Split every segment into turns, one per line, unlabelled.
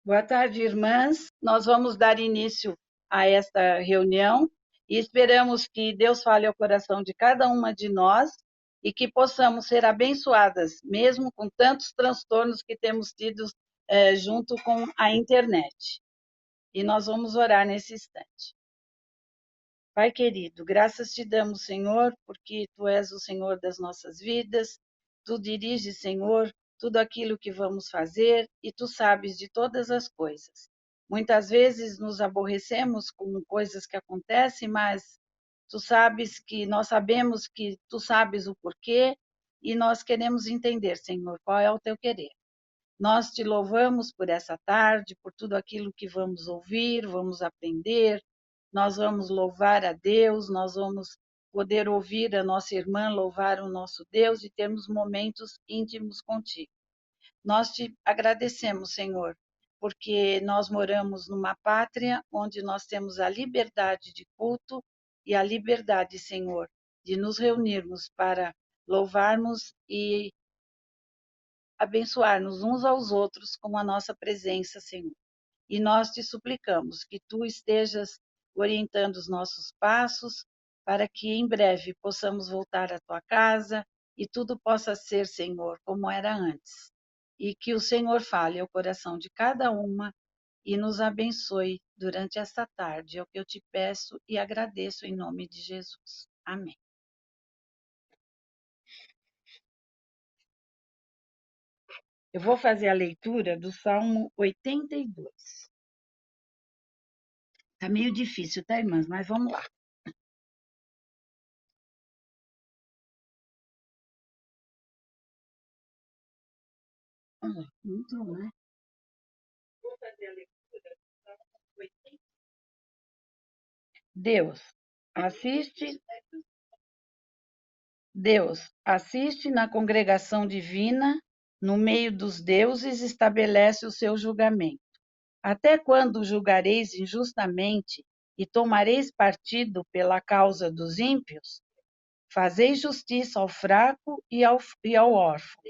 Boa tarde, irmãs. Nós vamos dar início a esta reunião e esperamos que Deus fale ao coração de cada uma de nós e que possamos ser abençoadas, mesmo com tantos transtornos que temos tido junto com a internet. E nós vamos orar nesse instante. Pai querido, graças te damos, Senhor, porque Tu és o Senhor das nossas vidas, Tu diriges, Senhor, tudo aquilo que vamos fazer e Tu sabes de todas as coisas. Muitas vezes nos aborrecemos com coisas que acontecem, mas Tu sabes que nós sabemos que Tu sabes o porquê e nós queremos entender, Senhor, qual é o Teu querer. Nós te louvamos por essa tarde, por tudo aquilo que vamos ouvir, vamos aprender. Nós vamos louvar a Deus, nós vamos poder ouvir a nossa irmã louvar o nosso Deus e termos momentos íntimos contigo. Nós te agradecemos, Senhor, porque nós moramos numa pátria onde nós temos a liberdade de culto e a liberdade, Senhor, de nos reunirmos para louvarmos e abençoar-nos uns aos outros com a nossa presença, Senhor. E nós te suplicamos que Tu estejas orientando os nossos passos, para que em breve possamos voltar à Tua casa e tudo possa ser, Senhor, como era antes. E que o Senhor fale ao coração de cada uma e nos abençoe durante esta tarde. É o que eu te peço e agradeço em nome de Jesus. Amém. Eu vou fazer a leitura do Salmo 82. Tá meio difícil, tá, irmãs? Mas vamos lá. Muito, né? Vou fazer a leitura do Salmo 82. Deus assiste na congregação divina, no meio dos deuses estabelece o seu julgamento. Até quando julgareis injustamente e tomareis partido pela causa dos ímpios? Fazeis justiça ao fraco e ao órfão.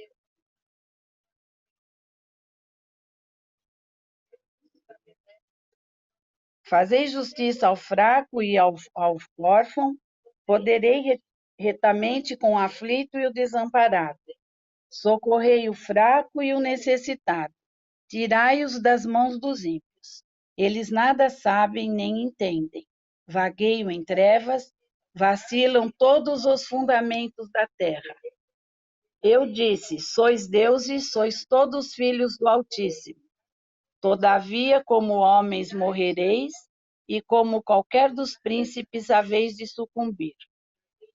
Fazeis justiça ao fraco e ao órfão, poderei retamente com o aflito e o desamparado. Socorrei o fraco e o necessitado, tirai-os das mãos dos ímpios. Eles nada sabem nem entendem. Vagueiam em trevas, vacilam todos os fundamentos da terra. Eu disse, sois deuses, sois todos filhos do Altíssimo. Todavia, como homens morrereis, e como qualquer dos príncipes haveis de sucumbir.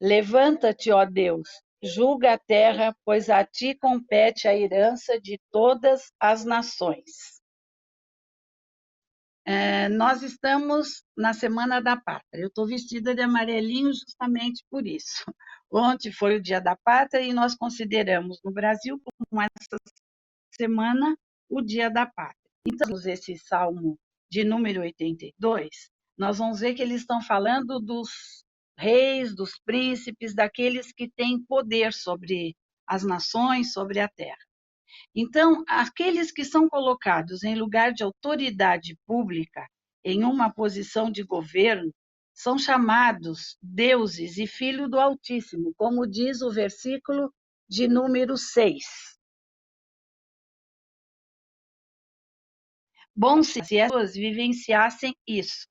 Levanta-te, ó Deus, julga a terra, pois a ti compete a herança de todas as nações. Nós estamos na Semana da Pátria. Eu estou vestida de amarelinho justamente por isso. Ontem foi o Dia da Pátria e nós consideramos no Brasil, como essa semana, o Dia da Pátria. Então, esse Salmo de número 82, nós vamos ver que eles estão falando dos reis, dos príncipes, daqueles que têm poder sobre as nações, sobre a terra. Então, aqueles que são colocados em lugar de autoridade pública, em uma posição de governo, são chamados deuses e filho do Altíssimo, como diz o versículo de número 6. Bom se as pessoas vivenciassem isso,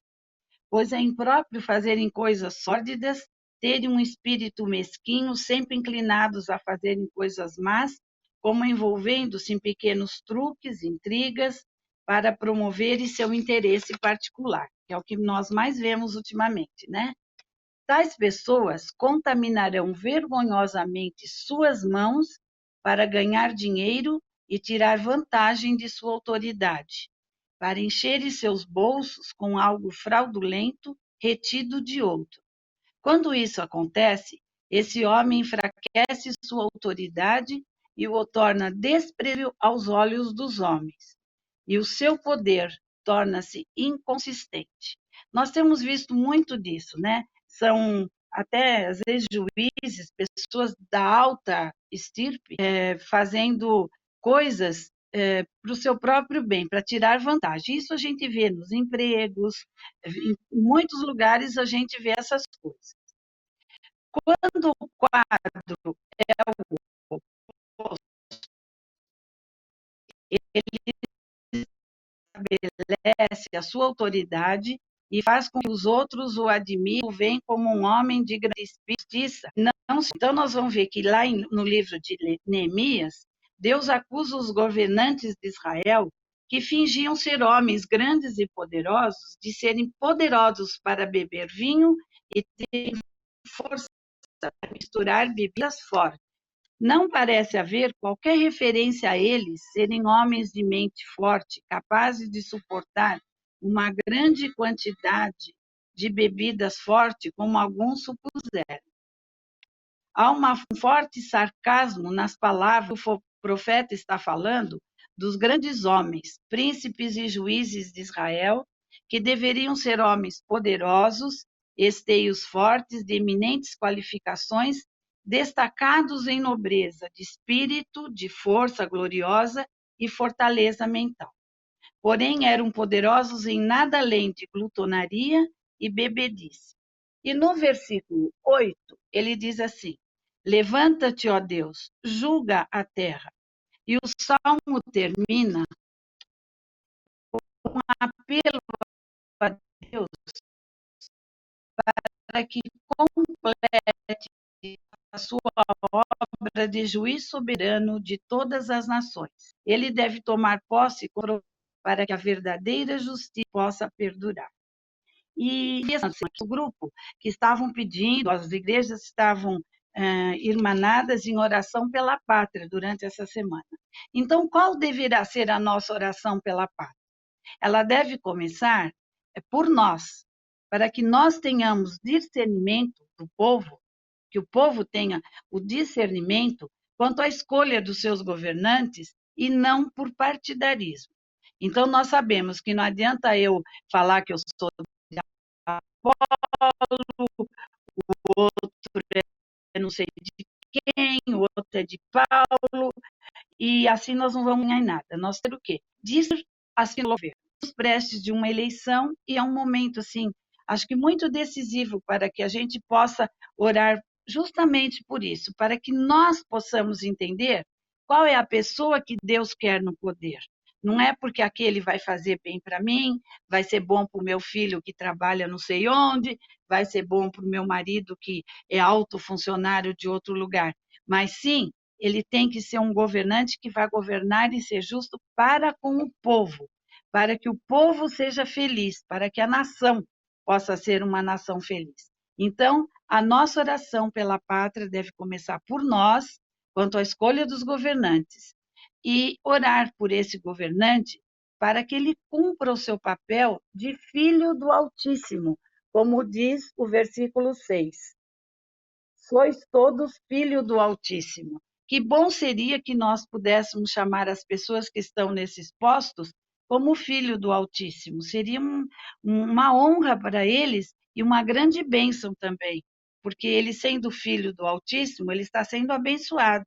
pois é impróprio fazerem coisas sórdidas, terem um espírito mesquinho, sempre inclinados a fazerem coisas más, como envolvendo-se em pequenos truques, intrigas, para promoverem seu interesse particular, que é o que nós mais vemos ultimamente, né? Tais pessoas contaminarão vergonhosamente suas mãos para ganhar dinheiro e tirar vantagem de sua autoridade, para encherem seus bolsos com algo fraudulento retido de outro. Quando isso acontece, esse homem enfraquece sua autoridade e o torna desprezível aos olhos dos homens, e o seu poder torna-se inconsistente. Nós temos visto muito disso, né? São até às vezes juízes, pessoas da alta estirpe, fazendo coisas para o seu próprio bem, para tirar vantagem. Isso a gente vê nos empregos, em muitos lugares a gente vê essas coisas. Quando o quadro é o oposto, ele estabelece a sua autoridade e faz com que os outros o admirem, o veem como um homem de grande justiça. Então, nós vamos ver que lá no livro de Neemias, Deus acusa os governantes de Israel que fingiam ser homens grandes e poderosos, de serem poderosos para beber vinho e terem força para misturar bebidas fortes. Não parece haver qualquer referência a eles serem homens de mente forte, capazes de suportar uma grande quantidade de bebidas fortes, como alguns supuseram. Há um forte sarcasmo nas palavras que o profeta está falando dos grandes homens, príncipes e juízes de Israel, que deveriam ser homens poderosos, esteios fortes, de eminentes qualificações, destacados em nobreza de espírito, de força gloriosa e fortaleza mental. Porém, eram poderosos em nada além de glutonaria e bebedice. E no versículo 8, ele diz assim: levanta-te, ó Deus, julga a terra. E o salmo termina com um apelo a Deus para que complete a sua obra de juiz soberano de todas as nações. Ele deve tomar posse para que a verdadeira justiça possa perdurar. E assim, o grupo que estavam pedindo, as igrejas estavam irmanadas em oração pela pátria durante essa semana. Então, qual deverá ser a nossa oração pela pátria? Ela deve começar por nós, para que nós tenhamos discernimento do povo, que o povo tenha o discernimento quanto à escolha dos seus governantes e não por partidarismo. Então, nós sabemos que não adianta eu falar que eu sou de Apolo, o outro é não sei de quem, o outro é de Paulo, e assim nós não vamos ganhar em nada. Nós temos o quê? Dizer assim no governo. Prestes de uma eleição e é um momento, assim, acho que muito decisivo para que a gente possa orar justamente por isso, para que nós possamos entender qual é a pessoa que Deus quer no poder. Não é porque aquele vai fazer bem para mim, vai ser bom para o meu filho que trabalha não sei onde, vai ser bom para o meu marido que é alto funcionário de outro lugar, mas sim, ele tem que ser um governante que vai governar e ser justo para com o povo, para que o povo seja feliz, para que a nação possa ser uma nação feliz. Então, a nossa oração pela pátria deve começar por nós, quanto à escolha dos governantes, e orar por esse governante para que ele cumpra o seu papel de filho do Altíssimo, como diz o versículo 6. Sois todos filho do Altíssimo. Que bom seria que nós pudéssemos chamar as pessoas que estão nesses postos como filho do Altíssimo. Seria uma honra para eles e uma grande bênção também, porque ele sendo filho do Altíssimo, ele está sendo abençoado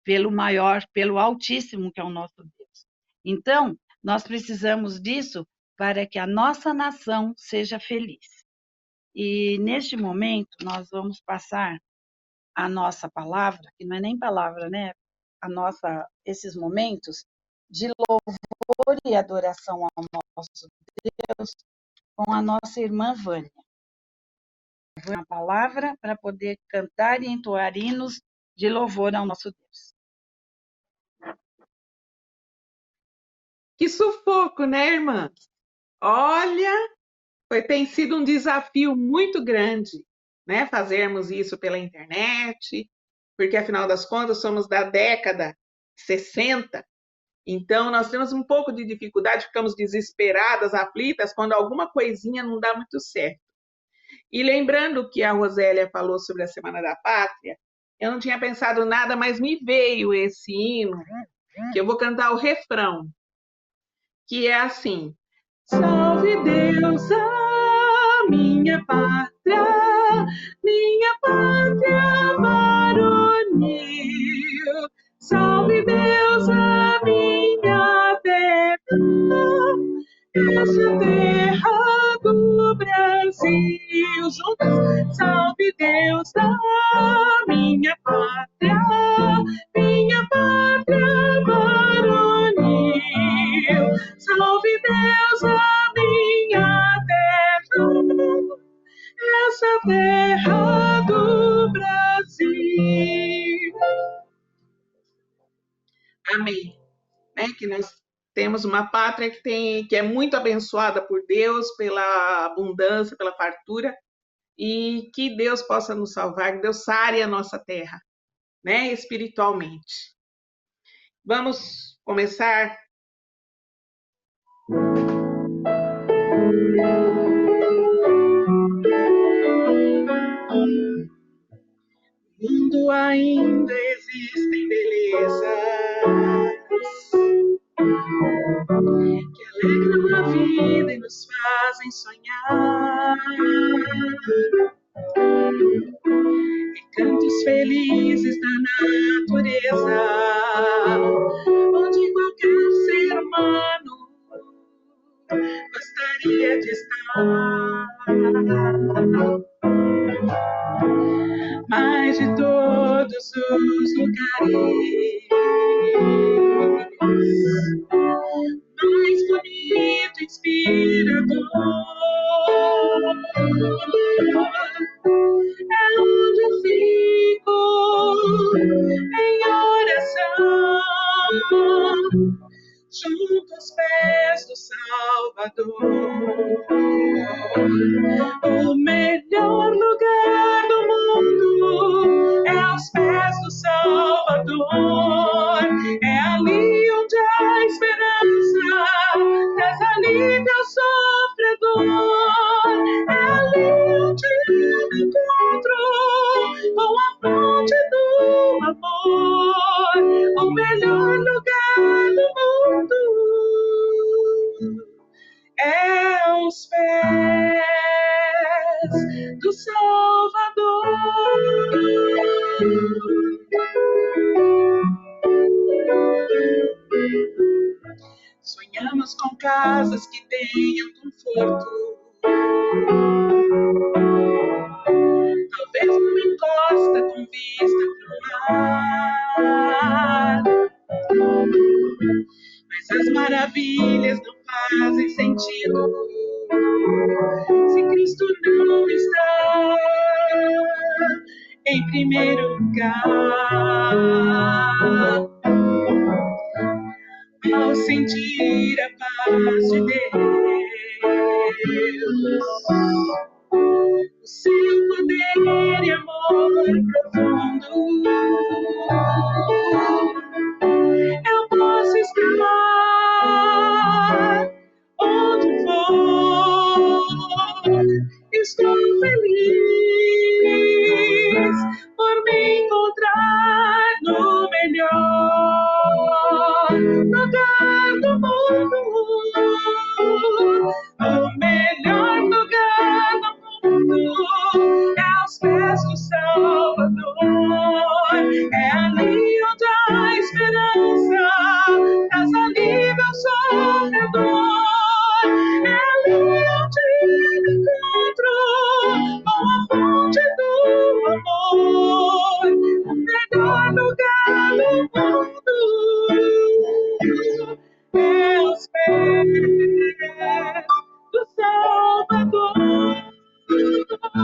pelo maior, pelo Altíssimo, que é o nosso Deus. Então, nós precisamos disso para que a nossa nação seja feliz. E neste momento, nós vamos passar a nossa palavra, que não é nem palavra, né? Esses momentos de louvor e adoração ao nosso Deus com a nossa irmã Vânia. A palavra para poder cantar e entoar hinos de louvor ao nosso Deus.
Que sufoco, né, irmã? Olha, tem sido um desafio muito grande, né, fazermos isso pela internet, porque afinal das contas somos da década 60, então nós temos um pouco de dificuldade, ficamos desesperadas, aflitas, quando alguma coisinha não dá muito certo. E lembrando que a Rosélia falou sobre a Semana da Pátria, eu não tinha pensado nada, mas me veio esse hino, que eu vou cantar o refrão, que é assim: salve Deus, minha pátria varonil. Salve Deus a minha terra, essa terra do Brasil. Juntos, salve Deus a minha pátria varonil. Salve Deus a minha terra, essa terra do Brasil. Amém. Que nós temos uma pátria que é muito abençoada por Deus, pela abundância, pela fartura, e que Deus possa nos salvar, que Deus sare a nossa terra, espiritualmente. Vamos começar. No mundo ainda existem belezas que alegram a vida e nos fazem sonhar. Cantos felizes da natureza, onde qualquer ser humano gostaria de estar. Mas de todos os lugares, mais bonito, inspirador, é onde eu fico em oração, junto aos pés do Salvador. O melhor lugar do mundo é aos pés do Salvador. É ali onde há esperança, traz alívio ao sofredor. É ali onde eu me encontro com a fonte do amor. O melhor lugar do mundo é aos pés do Salvador. Sonhamos com casas que tenham conforto, talvez numa encosta com vista para o mar. Mas as maravilhas não fazem sentido se Cristo não está em primeiro lugar. Ao sentir a paz de Deus, o seu poder e amor profundo, eu posso estar onde for. Estou feliz por me encontrar no melhor lugar do mundo. O melhor lugar do mundo é aos pés do Salvador. É ali onde há esperança, traz alívio ao sofredor. É ali onde me encontro com a fonte do amor. O melhor lugar do mundo é aos pés do Salvador. O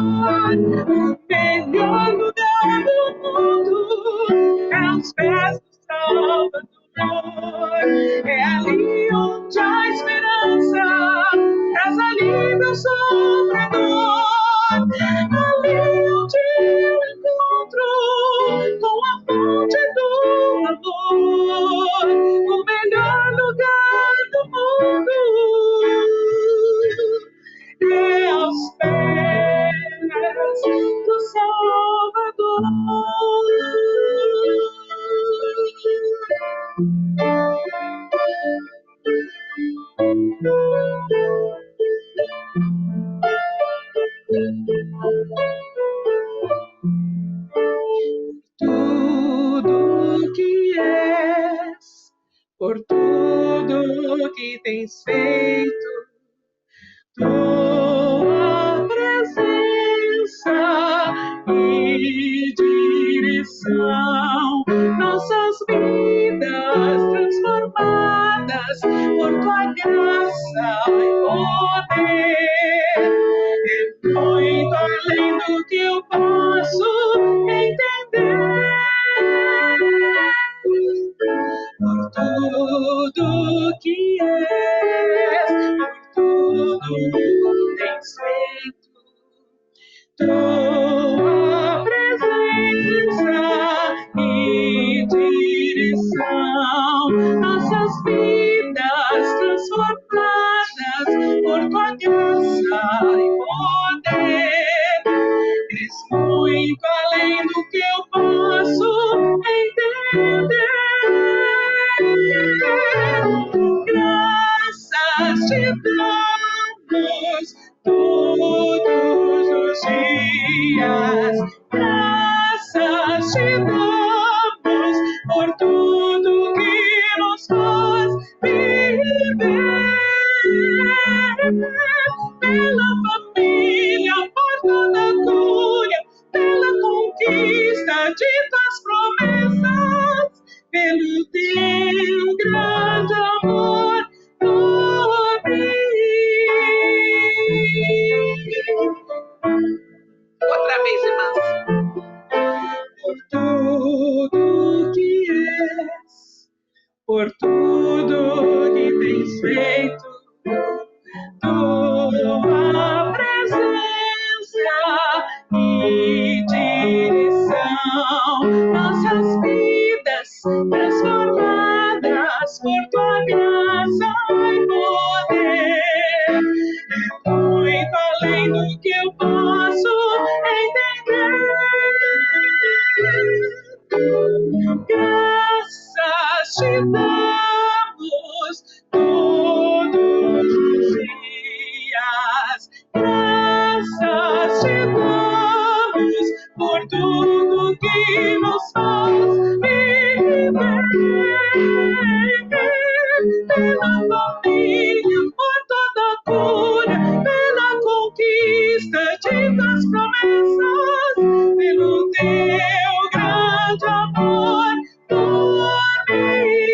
melhor lugar do mundo é aos pés do Salvador. É ali onde há esperança, traz alívio ao sofredor. Ali onde eu encontro com a fonte do amor. O melhor lugar do mundo é aos pés do Salvador. por tudo que tens feito. Tua presença e direção, nossas vidas transformadas por tua graça e poder. É muito além do que eu posso entender. Por tudo que és, por tudo que tens feito, tua presença e direção, nossas vidas transformadas por tua graça e poder. És muito além do que eu posso entender. Graças te damos todos os dias. Graças te damos por tudo que nos faz viver. Pela família, por toda cura, pela conquista de tuas promessas, pelo teu grande amor por mim. Outra vez, irmãs. Por tudo que és, por tudo que tens feito, tua presença e direção, nossas vidas transformadas por tua graça e poder. É muito além do que eu posso entender. Graças te damos todos os dias. Graças te damos por tudo que nos faz viver. Pela família, por toda cura, pela conquista de tuas promessas, pelo teu grande amor por mim.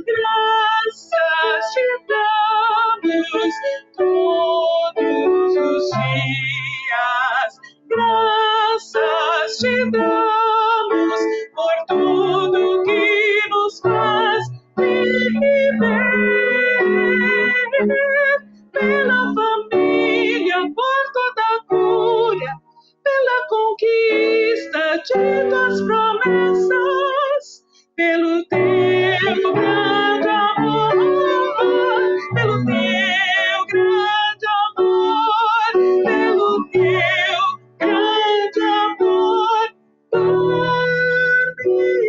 Graças te damos todos os dias. Graças te damos por tudo que nos faz viver. Pela família, por toda cura, pela conquista de tuas promessas, pelo teu grande amor, pelo teu grande amor, pelo teu grande amor por mim.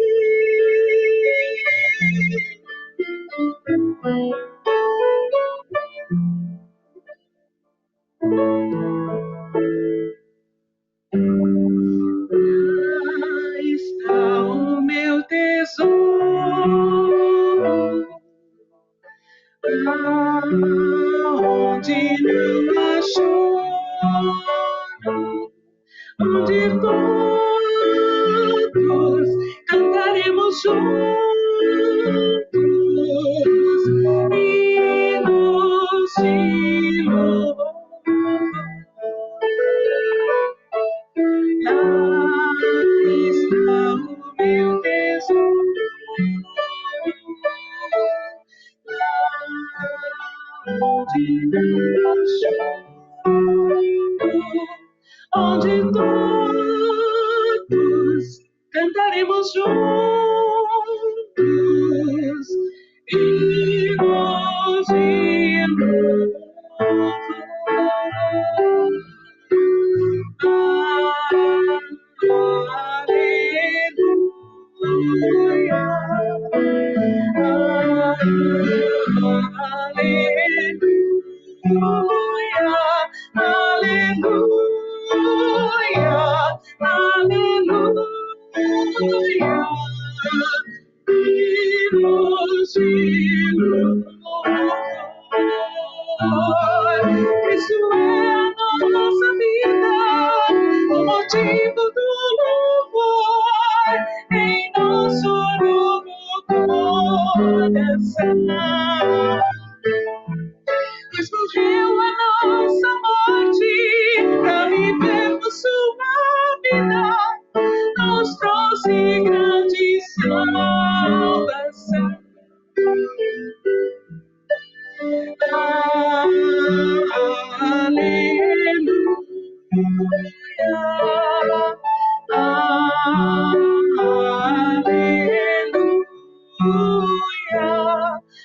Lá está o meu tesouro, lá onde não há choro, onde todos cantaremos juntos hinos de louvor. Lá está o meu tesouro, lá onde não há choro, onde todos cantaremos juntos hinos de louvor. Aleluia, aleluia, aleluia, aleluia.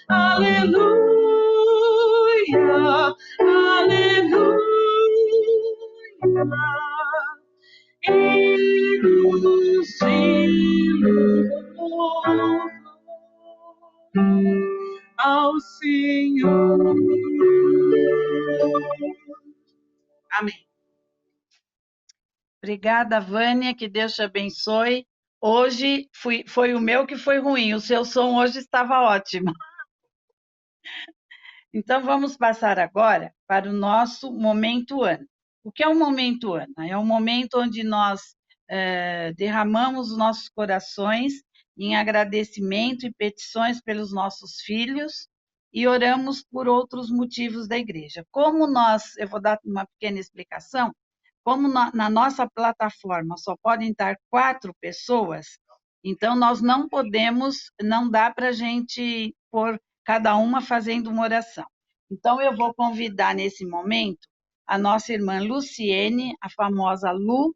aleluia, aleluia. Hinos de louvor ao Senhor. Amém.
Obrigada, Vânia, que Deus te abençoe. Hoje foi o meu que foi ruim, o seu som hoje estava ótimo. Então, vamos passar agora para o nosso Momento Ana. O que é o Momento Ana? É um momento onde nós derramamos os nossos corações em agradecimento e petições pelos nossos filhos e oramos por outros motivos da igreja. Eu vou dar uma pequena explicação, como na nossa plataforma só podem estar 4 pessoas, então nós não dá para a gente pôr cada uma fazendo uma oração. Então, eu vou convidar nesse momento a nossa irmã Luciene, a famosa Lu,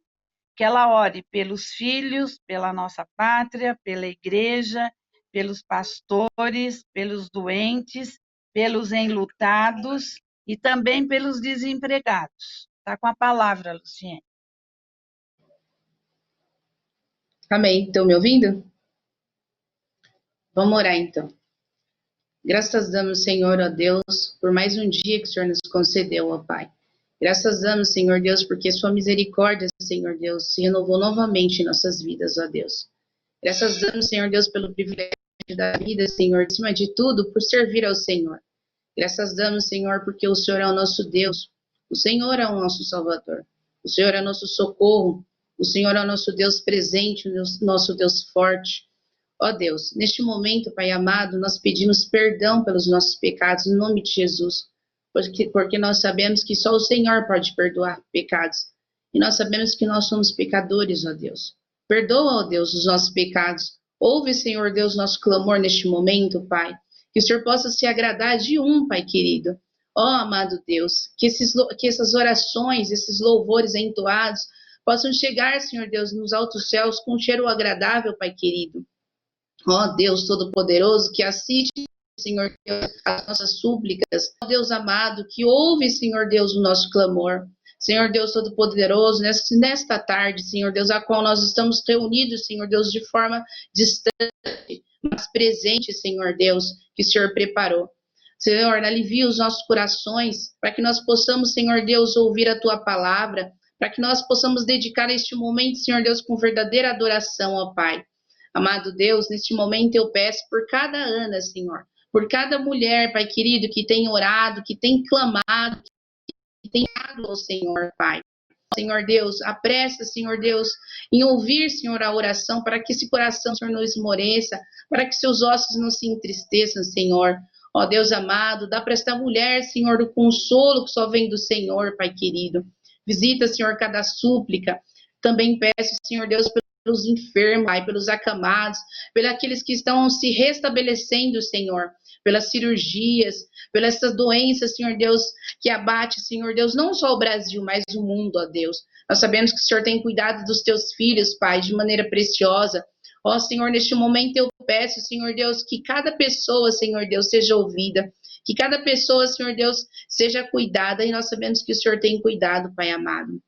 que ela ore pelos filhos, pela nossa pátria, pela igreja, pelos pastores, pelos doentes, pelos enlutados e também pelos desempregados. Está com a palavra, Luciene.
Amém. Estão me ouvindo? Vamos orar, então. Graças damos, Senhor, ó Deus, por mais um dia que o Senhor nos concedeu, ó Pai. Graças damos, Senhor Deus, porque sua misericórdia, Senhor Deus, se renovou novamente em nossas vidas, ó Deus. Graças damos, Senhor Deus, pelo privilégio da vida, Senhor, acima de tudo, por servir ao Senhor. Graças damos, Senhor, porque o Senhor é o nosso Deus, o Senhor é o nosso Salvador, o Senhor é o nosso socorro, o Senhor é o nosso Deus presente, o nosso Deus forte. Ó Deus, neste momento, Pai amado, nós pedimos perdão pelos nossos pecados, em nome de Jesus, porque nós sabemos que só o Senhor pode perdoar pecados, e nós sabemos que nós somos pecadores, ó Deus. Perdoa, ó Deus, os nossos pecados. Ouve, Senhor Deus, nosso clamor neste momento, Pai. Que o Senhor possa se agradar de Pai querido. Ó amado Deus, que essas orações, esses louvores entoados, possam chegar, Senhor Deus, nos altos céus com um cheiro agradável, Pai querido. Ó Deus Todo-Poderoso, que assiste, Senhor Deus, as nossas súplicas. Ó Deus amado, que ouve, Senhor Deus, o nosso clamor. Senhor Deus Todo-Poderoso, nesta tarde, Senhor Deus, a qual nós estamos reunidos, Senhor Deus, de forma distante, mas presente, Senhor Deus, que o Senhor preparou. Senhor, alivia os nossos corações, para que nós possamos, Senhor Deus, ouvir a Tua palavra, para que nós possamos dedicar este momento, Senhor Deus, com verdadeira adoração, ó Pai. Amado Deus, neste momento eu peço por cada Ana, Senhor, por cada mulher, Pai querido, que tem orado, que tem clamado, que tem orado ao Senhor, Pai. Senhor Deus, apressa, Senhor Deus, em ouvir, Senhor, a oração, para que esse coração, Senhor, não esmoreça, para que seus ossos não se entristeçam, Senhor. Ó Deus amado, dá para esta mulher, Senhor, do consolo que só vem do Senhor, Pai querido. Visita, Senhor, cada súplica. Também peço, Senhor Deus, pelos enfermos, Pai, pelos acamados, pelos aqueles que estão se restabelecendo, Senhor, pelas cirurgias, pelas essas doenças, Senhor Deus, que abate, Senhor Deus, não só o Brasil, mas o mundo, ó Deus. Nós sabemos que o Senhor tem cuidado dos teus filhos, Pai, de maneira preciosa. Ó Senhor, neste momento eu peço, Senhor Deus, que cada pessoa, Senhor Deus, seja ouvida, que cada pessoa, Senhor Deus, seja cuidada, e nós sabemos que o Senhor tem cuidado, Pai amado.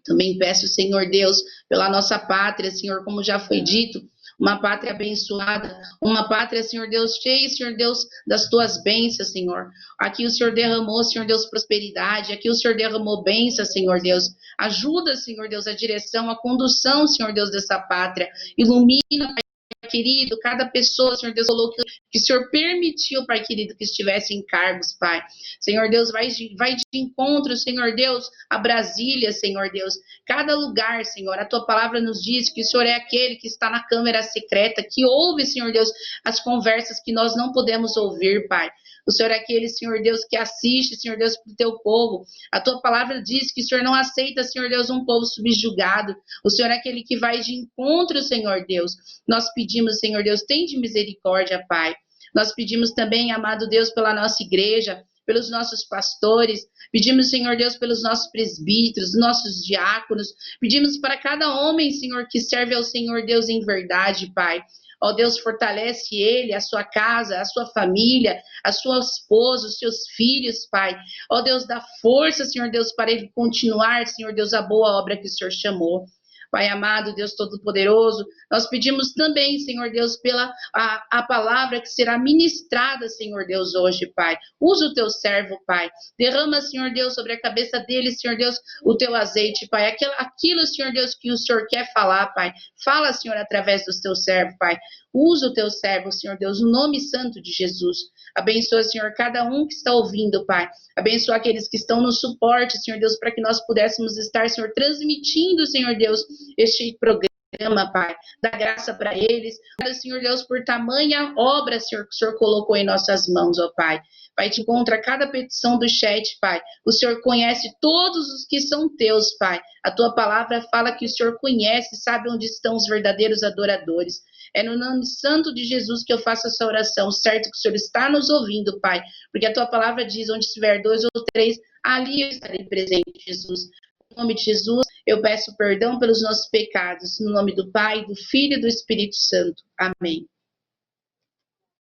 Também peço, Senhor Deus, pela nossa pátria, Senhor, como já foi dito, uma pátria abençoada, uma pátria, Senhor Deus, cheia, Senhor Deus, das tuas bênçãos, Senhor. Aqui o Senhor derramou, Senhor Deus, prosperidade, aqui o Senhor derramou bênçãos, Senhor Deus. Ajuda, Senhor Deus, a direção, a condução, Senhor Deus, dessa pátria. Ilumina, Pai querido, cada pessoa, Senhor Deus, falou que o Senhor permitiu, Pai querido, que estivesse em cargos, Pai. Senhor Deus, vai de encontro, Senhor Deus, a Brasília, Senhor Deus. Cada lugar, Senhor, a Tua palavra nos diz que o Senhor é aquele que está na câmara secreta, que ouve, Senhor Deus, as conversas que nós não podemos ouvir, Pai. O Senhor é aquele, Senhor Deus, que assiste, Senhor Deus, para o teu povo. A tua palavra diz que o Senhor não aceita, Senhor Deus, um povo subjugado. O Senhor é aquele que vai de encontro, Senhor Deus. Nós pedimos, Senhor Deus, tem de misericórdia, Pai. Nós pedimos também, amado Deus, pela nossa igreja, pelos nossos pastores, pedimos, Senhor Deus, pelos nossos presbíteros, nossos diáconos, pedimos para cada homem, Senhor, que serve ao Senhor Deus em verdade, Pai. Ó Deus, fortalece ele, a sua casa, a sua família, a sua esposa, os seus filhos, Pai. Ó Deus, dá força, Senhor Deus, para ele continuar, Senhor Deus, a boa obra que o Senhor chamou. Pai amado, Deus Todo-Poderoso, nós pedimos também, Senhor Deus, pela a palavra que será ministrada, Senhor Deus, hoje, Pai. Usa o teu servo, Pai. Derrama, Senhor Deus, sobre a cabeça dele, Senhor Deus, o teu azeite, Pai. Aquilo, Senhor Deus, que o Senhor quer falar, Pai. Fala, Senhor, através dos teus servos, Pai. Usa o teu servo, Senhor Deus, no nome santo de Jesus. Abençoa, Senhor, cada um que está ouvindo, Pai. Abençoa aqueles que estão no suporte, Senhor Deus, para que nós pudéssemos estar, Senhor, transmitindo, Senhor Deus, este programa, Pai. Dá graça para eles. Obrigada, Senhor Deus, por tamanha obra, Senhor, que o Senhor colocou em nossas mãos, ó Pai. Pai, te encontra cada petição do chat, Pai. O Senhor conhece todos os que são teus, Pai. A tua palavra fala que o Senhor conhece, sabe onde estão os verdadeiros adoradores. É no nome santo de Jesus que eu faço essa oração, certo que o Senhor está nos ouvindo, Pai, porque a tua palavra diz, onde estiver 2 ou 3, ali eu estarei presente, Jesus. Em nome de Jesus, eu peço perdão pelos nossos pecados, no nome do Pai, do Filho e do Espírito Santo. Amém.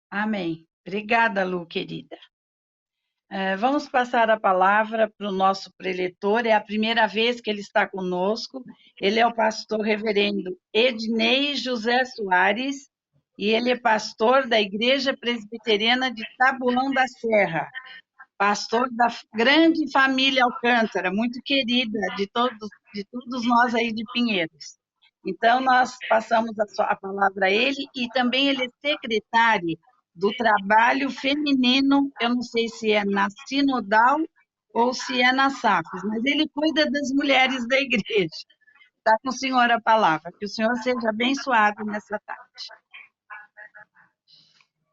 Amém. Obrigada, Lu, querida. Vamos passar a palavra para o nosso preletor, é a primeira vez que ele está conosco. Ele é o pastor reverendo Ednei José Soares, e ele é pastor da Igreja Presbiteriana de Taboão da Serra, pastor da grande família Alcântara, muito querida de todos nós aí de Pinheiros. Então, nós passamos a palavra a ele, e também ele é secretário do trabalho feminino, eu não sei se é na Sinodal ou se é na SAFES, mas ele cuida das mulheres da igreja. Está com o senhor a palavra, que o senhor seja abençoado nessa tarde.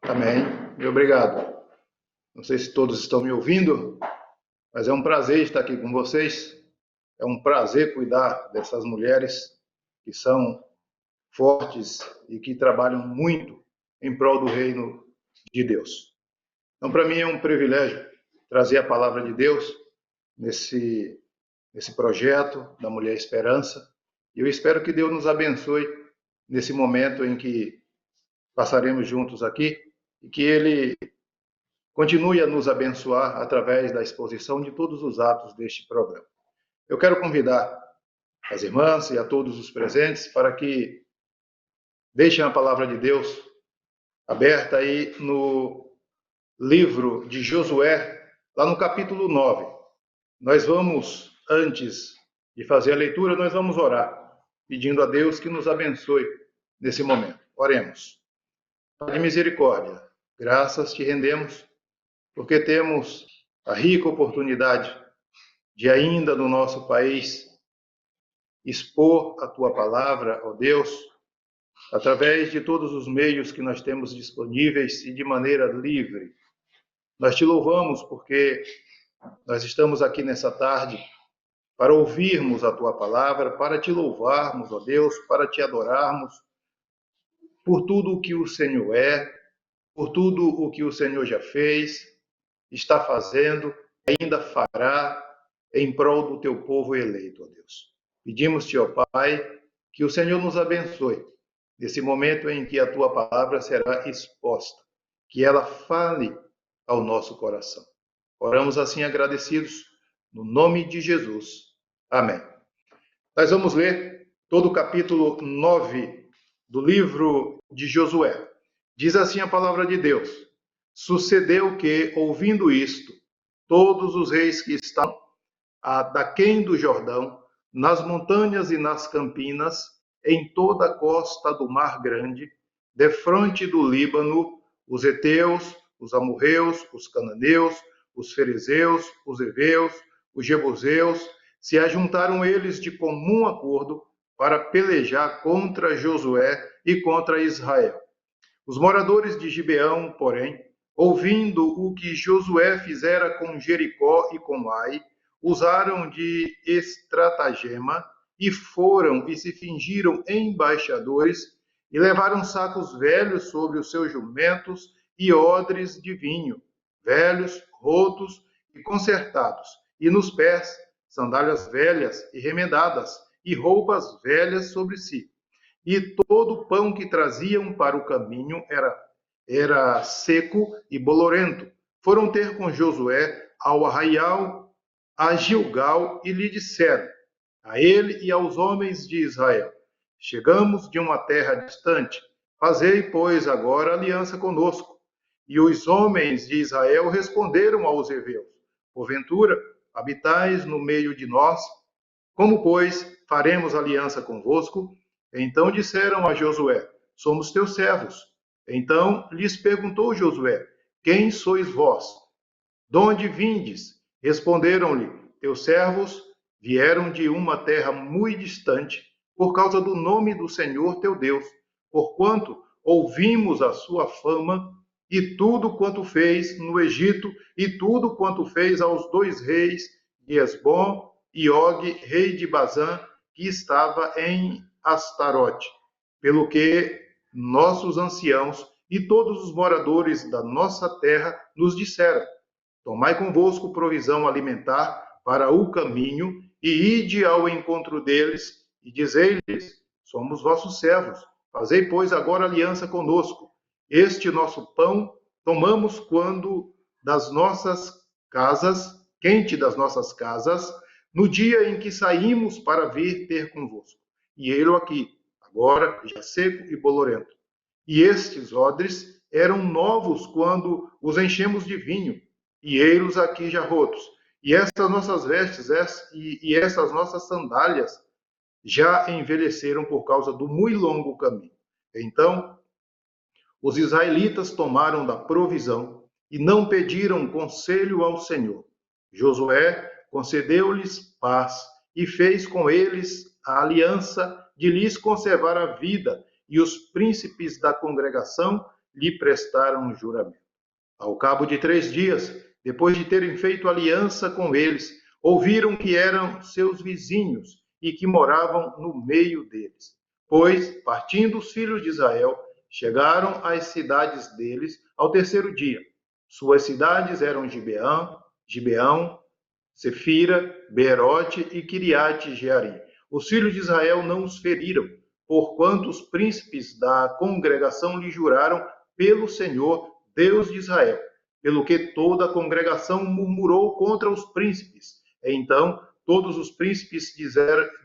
Amém. E obrigado. Não sei se todos estão me ouvindo, mas é um prazer estar aqui com vocês. É um prazer cuidar dessas mulheres que são fortes e que trabalham muito em prol do reino de Deus. Então, para mim é um privilégio trazer a palavra de Deus nesse projeto da Mulher Esperança. E eu espero que Deus nos abençoe nesse momento em que passaremos juntos aqui e que Ele continue a nos abençoar através da exposição de todos os atos deste programa. Eu quero convidar as irmãs e a todos os presentes para que deixem a palavra de Deus aberta aí no livro de Josué, lá no capítulo 9. Nós vamos, antes de fazer a leitura, nós vamos orar, pedindo a Deus que nos abençoe nesse momento. Oremos. Pai de misericórdia, graças te rendemos, porque temos a rica oportunidade de ainda no nosso país expor a tua palavra, ó Deus, através de todos os meios que nós temos disponíveis e de maneira livre. Nós te louvamos porque nós estamos aqui nessa tarde para ouvirmos a tua palavra, para te louvarmos, ó Deus, para te adorarmos por tudo o que o Senhor é, por tudo o que o Senhor já fez, está fazendo, ainda fará em prol do teu povo eleito, ó Deus. Pedimos-te, ó Pai, que o Senhor nos abençoe nesse momento em que a tua palavra será exposta, que ela fale ao nosso coração. Oramos assim agradecidos, no nome de Jesus. Amém. Nós vamos ler todo o capítulo 9 do livro de Josué. Diz assim a palavra de Deus: Sucedeu que, ouvindo isto, todos os reis que estão daquém do Jordão, nas montanhas e nas campinas, em toda a costa do Mar Grande, defronte do Líbano, os heteus, os amorreus, os cananeus, os ferezeus, os heveus, os jebuseus, se ajuntaram eles de comum acordo para pelejar contra Josué e contra Israel. Os moradores de Gibeão, porém, ouvindo o que Josué fizera com Jericó e com Ai, usaram de estratagema e foram e se fingiram embaixadores e levaram sacos velhos sobre os seus jumentos e odres de vinho velhos, rotos e consertados, e nos pés, sandálias velhas e remendadas, e roupas velhas sobre si. E todo o pão que traziam para o caminho era seco e bolorento. Foram ter com Josué ao arraial a Gilgal e lhe disseram, a ele e aos homens de Israel, chegamos de uma terra distante, fazei, pois, agora aliança conosco. E os homens de Israel responderam aos heveus, porventura, habitais no meio de nós? Como, pois, faremos aliança convosco? Então disseram a Josué, somos teus servos. Então lhes perguntou Josué, quem sois vós? Donde vindes? Responderam-lhe, teus servos vieram de uma terra muito distante, por causa do nome do Senhor teu Deus, porquanto ouvimos a sua fama e tudo quanto fez no Egito, e tudo quanto fez aos dois reis de Hesbom e Og, rei de Bazã, que estava em Astarote, pelo que nossos anciãos e todos os moradores da nossa terra nos disseram, tomai convosco provisão alimentar para o caminho, e ide ao encontro deles, e dizei-lhes, somos vossos servos, fazei, pois, agora aliança conosco. Este nosso pão tomamos quando das nossas casas, quente das nossas casas, no dia em que saímos para vir ter convosco. E ele aqui, agora já seco e bolorento. E estes odres eram novos quando os enchemos de vinho, e ei-los aqui já rotos. E essas nossas vestes e essas nossas sandálias já envelheceram por causa do muito longo caminho. Então, os israelitas tomaram da provisão e não pediram conselho ao Senhor. Josué concedeu-lhes paz e fez com eles a aliança de lhes conservar a vida, e os príncipes da congregação lhe prestaram juramento. Ao cabo de 3 dias, depois de terem feito aliança com eles, ouviram que eram seus vizinhos e que moravam no meio deles. Pois, partindo os filhos de Israel, chegaram às cidades deles ao 3º dia. Suas cidades eram Gibeão, Sefira, Beerote e Kiriate Jearim. Os filhos de Israel não os feriram, porquanto os príncipes da congregação lhe juraram pelo Senhor, Deus de Israel, pelo que toda a congregação murmurou contra os príncipes. Então, todos os príncipes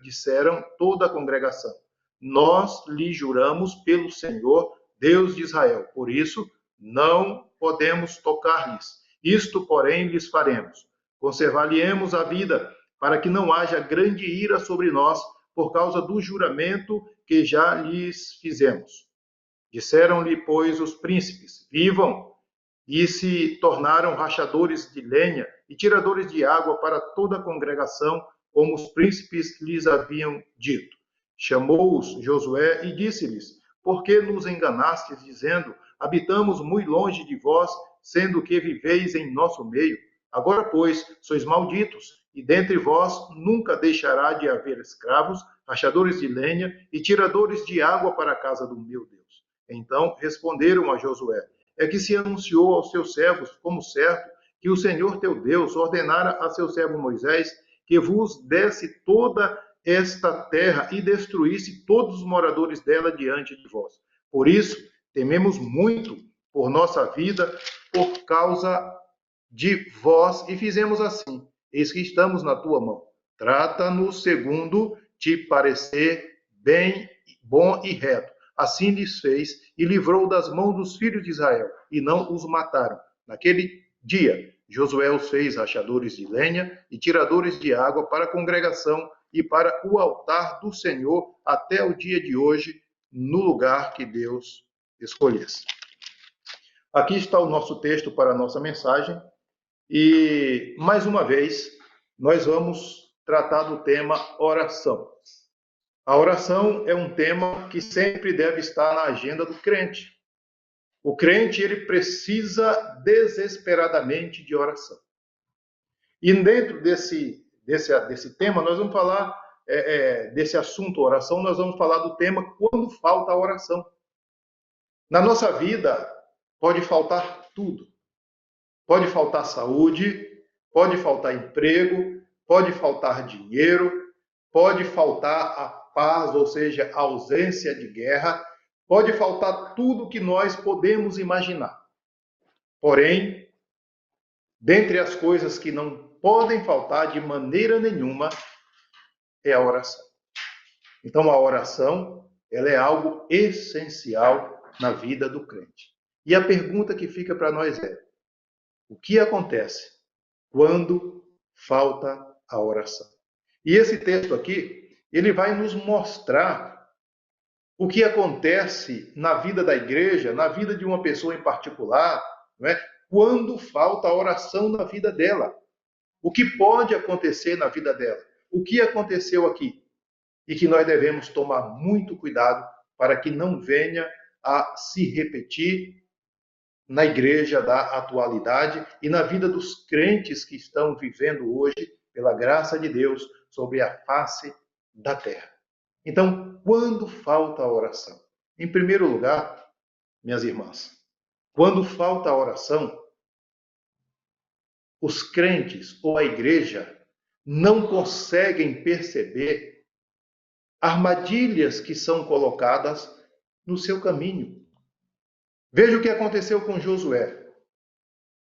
disseram toda a congregação, nós lhe juramos pelo Senhor, Deus de Israel, por isso não podemos tocar-lhes. Isto, porém, lhes faremos. Conservar-lhe-emos a vida, para que não haja grande ira sobre nós, por causa do juramento que já lhes fizemos. Disseram-lhe, pois, os príncipes, vivam, e se tornaram rachadores de lenha e tiradores de água para toda a congregação, como os príncipes lhes haviam dito. Chamou-os Josué e disse-lhes, por que nos enganastes, dizendo, habitamos muito longe de vós, sendo que viveis em nosso meio? Agora, pois, sois malditos, e dentre vós nunca deixará de haver escravos, rachadores de lenha e tiradores de água para a casa do meu Deus. Então responderam a Josué, é que se anunciou aos seus servos, como certo, que o Senhor teu Deus ordenara a seu servo Moisés que vos desse toda esta terra e destruísse todos os moradores dela diante de vós. Por isso, tememos muito por nossa vida, por causa de vós, e fizemos assim. Eis que estamos na tua mão. Trata-nos segundo te parecer bem, bom e reto. Assim lhes fez e livrou das mãos dos filhos de Israel, e não os mataram. Naquele dia, Josué os fez rachadores de lenha e tiradores de água para a congregação e para o altar do Senhor até o dia de hoje, no lugar que Deus escolhesse. Aqui está o nosso texto para a nossa mensagem. E, mais uma vez, nós vamos tratar do tema oração. A oração é um tema que sempre deve estar na agenda do crente. O crente, ele precisa desesperadamente de oração. E dentro desse tema, nós vamos falar desse assunto oração, nós vamos falar do tema quando falta a oração. Na nossa vida, pode faltar tudo. Pode faltar saúde, pode faltar emprego, pode faltar dinheiro, pode faltar a paz, ou seja, a ausência de guerra, pode faltar tudo que nós podemos imaginar. Porém, dentre as coisas que não podem faltar de maneira nenhuma, é a oração. Então, a oração, ela é algo essencial na vida do crente. E a pergunta que fica para nós é: o que acontece quando falta a oração? E esse texto aqui, ele vai nos mostrar o que acontece na vida da igreja, na vida de uma pessoa em particular, não é? Quando falta a oração na vida dela. O que pode acontecer na vida dela? O que aconteceu aqui? E que nós devemos tomar muito cuidado para que não venha a se repetir na igreja da atualidade e na vida dos crentes que estão vivendo hoje, pela graça de Deus, sobre a face da terra. Então, quando falta a oração? Em primeiro lugar, minhas irmãs, quando falta a oração, os crentes ou a igreja não conseguem perceber armadilhas que são colocadas no seu caminho. Veja o que aconteceu com Josué.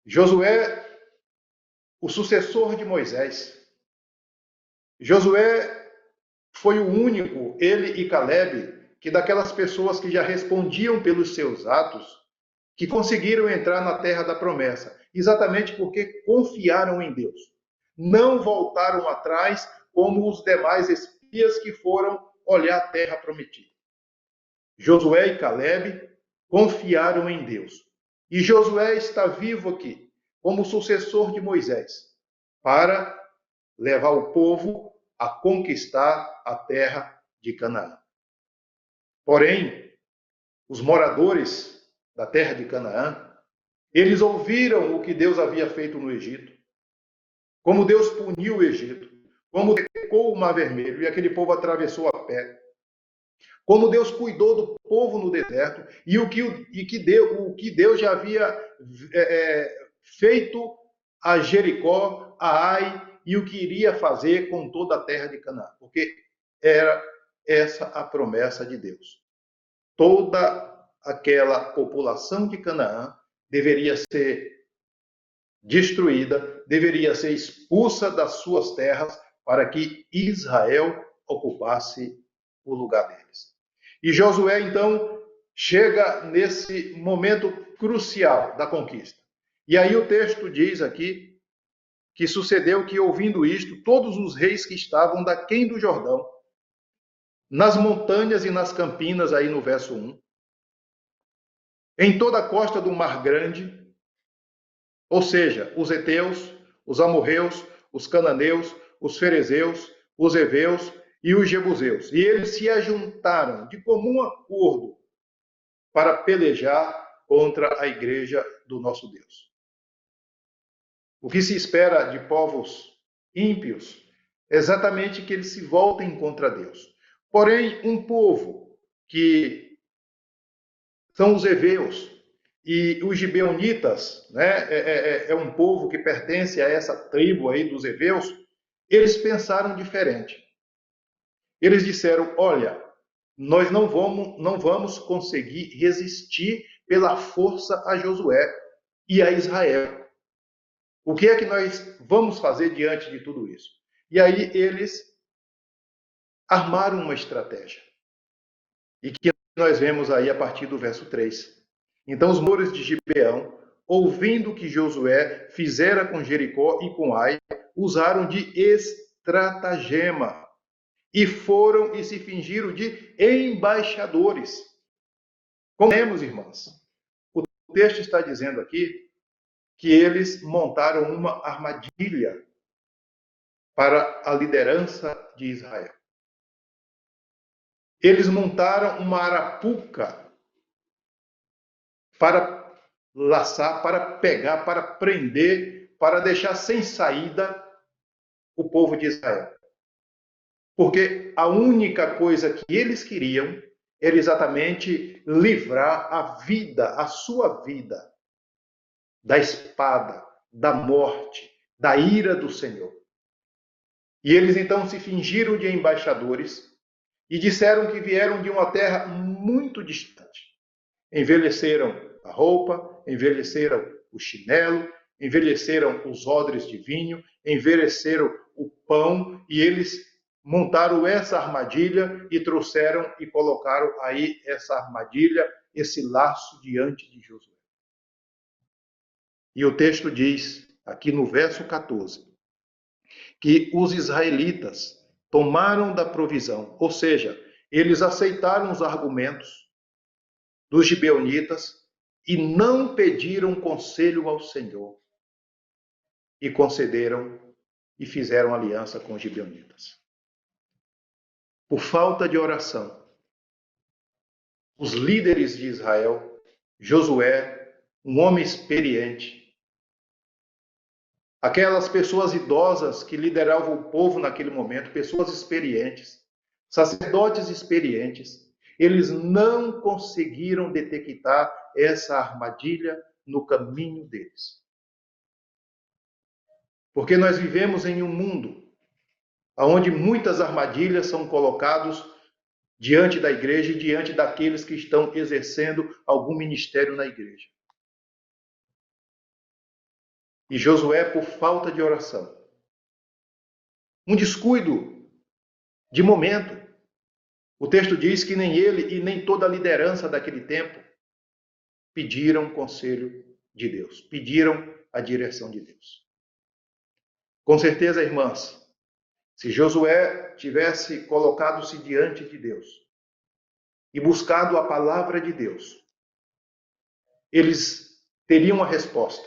Josué, o sucessor de Moisés. Josué foi o único, ele e Caleb, que daquelas pessoas que já respondiam pelos seus atos, que conseguiram entrar na terra da promessa, exatamente porque confiaram em Deus. Não voltaram atrás como os demais espias que foram olhar a terra prometida. Josué e Caleb confiaram em Deus. E Josué está vivo aqui, como sucessor de Moisés, para levar o povo a conquistar a terra de Canaã. Porém, os moradores da terra de Canaã, eles ouviram o que Deus havia feito no Egito, como Deus puniu o Egito, como secou o Mar Vermelho e aquele povo atravessou a pé, como Deus cuidou do povo no deserto e o que Deus já havia feito a Jericó, a Ai, e o que iria fazer com toda a terra de Canaã, porque era essa a promessa de Deus. Toda aquela população de Canaã deveria ser destruída, deveria ser expulsa das suas terras para que Israel ocupasse o lugar deles. E Josué, então, chega nesse momento crucial da conquista. E aí o texto diz aqui que sucedeu que, ouvindo isto, todos os reis que estavam daquém do Jordão, nas montanhas e nas campinas, aí no verso 1, em toda a costa do Mar Grande, ou seja, os heteus, os amorreus, os cananeus, os ferezeus, os heveus e os jebuseus. E eles se ajuntaram de comum acordo para pelejar contra a igreja do nosso Deus. O que se espera de povos ímpios é exatamente que eles se voltem contra Deus. Porém, um povo que são os heveus e os gibeonitas, né, é um povo que pertence a essa tribo aí dos heveus, eles pensaram diferente. Eles disseram: olha, nós não vamos conseguir resistir pela força a Josué e a Israel. O que é que nós vamos fazer diante de tudo isso? E aí eles armaram uma estratégia. E que nós vemos aí a partir do verso 3. Então os moradores de Gibeão, ouvindo que Josué fizera com Jericó e com Ai, usaram de estratagema e foram e se fingiram de embaixadores. Como vemos, irmãos, o texto está dizendo aqui que eles montaram uma armadilha para a liderança de Israel. Eles montaram uma arapuca para laçar, para pegar, para prender, para deixar sem saída o povo de Israel. Porque a única coisa que eles queriam era exatamente livrar a vida, a sua vida, da espada, da morte, da ira do Senhor. E eles então se fingiram de embaixadores e disseram que vieram de uma terra muito distante. Envelheceram a roupa, envelheceram o chinelo, envelheceram os odres de vinho, envelheceram o pão, e eles montaram essa armadilha e trouxeram e colocaram aí essa armadilha, esse laço diante de Josué. E o texto diz, aqui no verso 14, que os israelitas tomaram da provisão, ou seja, eles aceitaram os argumentos dos gibeonitas e não pediram conselho ao Senhor, e concederam e fizeram aliança com os gibeonitas. Por falta de oração, os líderes de Israel, Josué, um homem experiente, aquelas pessoas idosas que lideravam o povo naquele momento, pessoas experientes, sacerdotes experientes, eles não conseguiram detectar essa armadilha no caminho deles. Porque nós vivemos em um mundo onde muitas armadilhas são colocadas diante da igreja e diante daqueles que estão exercendo algum ministério na igreja. E Josué, por falta de oração, um descuido de momento, o texto diz que nem ele e nem toda a liderança daquele tempo pediram conselho de Deus, pediram a direção de Deus. Com certeza, irmãs, se Josué tivesse colocado-se diante de Deus e buscado a palavra de Deus, eles teriam a resposta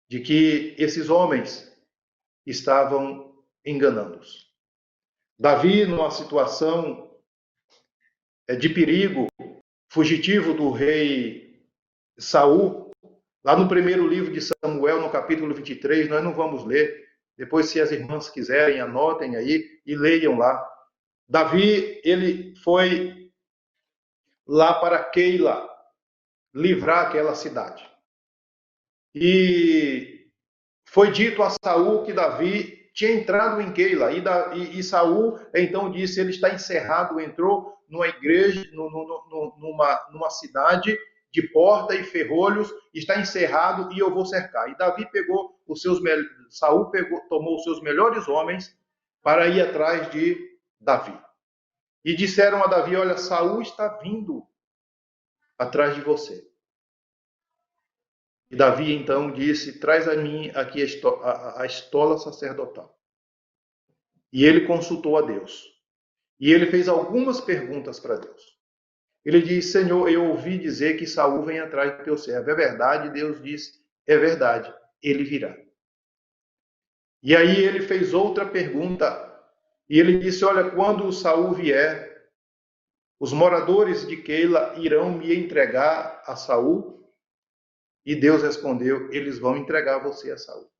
de que esses homens estavam enganando-os. Davi, numa situação de perigo, fugitivo do rei Saul, lá no primeiro livro de Samuel, no capítulo 23, nós não vamos ler. Depois, se as irmãs quiserem, anotem aí e leiam lá. Davi, ele foi lá para Keila, livrar aquela cidade. E foi dito a Saul que Davi tinha entrado em Keila. E Saul, então, disse, ele está encerrado, entrou numa igreja, numa cidade de porta e ferrolhos, está encerrado e eu vou cercar. E Davi pegou Saul tomou os seus melhores homens para ir atrás de Davi. E disseram a Davi, olha, Saul está vindo atrás de você. E Davi então disse, traz a mim aqui a estola sacerdotal. E ele consultou a Deus. E ele fez algumas perguntas para Deus. Ele disse, Senhor, eu ouvi dizer que Saul vem atrás do teu servo. É verdade? Deus disse, é verdade, ele virá. E aí ele fez outra pergunta. E ele disse, olha, quando Saul vier, os moradores de Keila irão me entregar a Saul? E Deus respondeu, eles vão entregar você a Saul.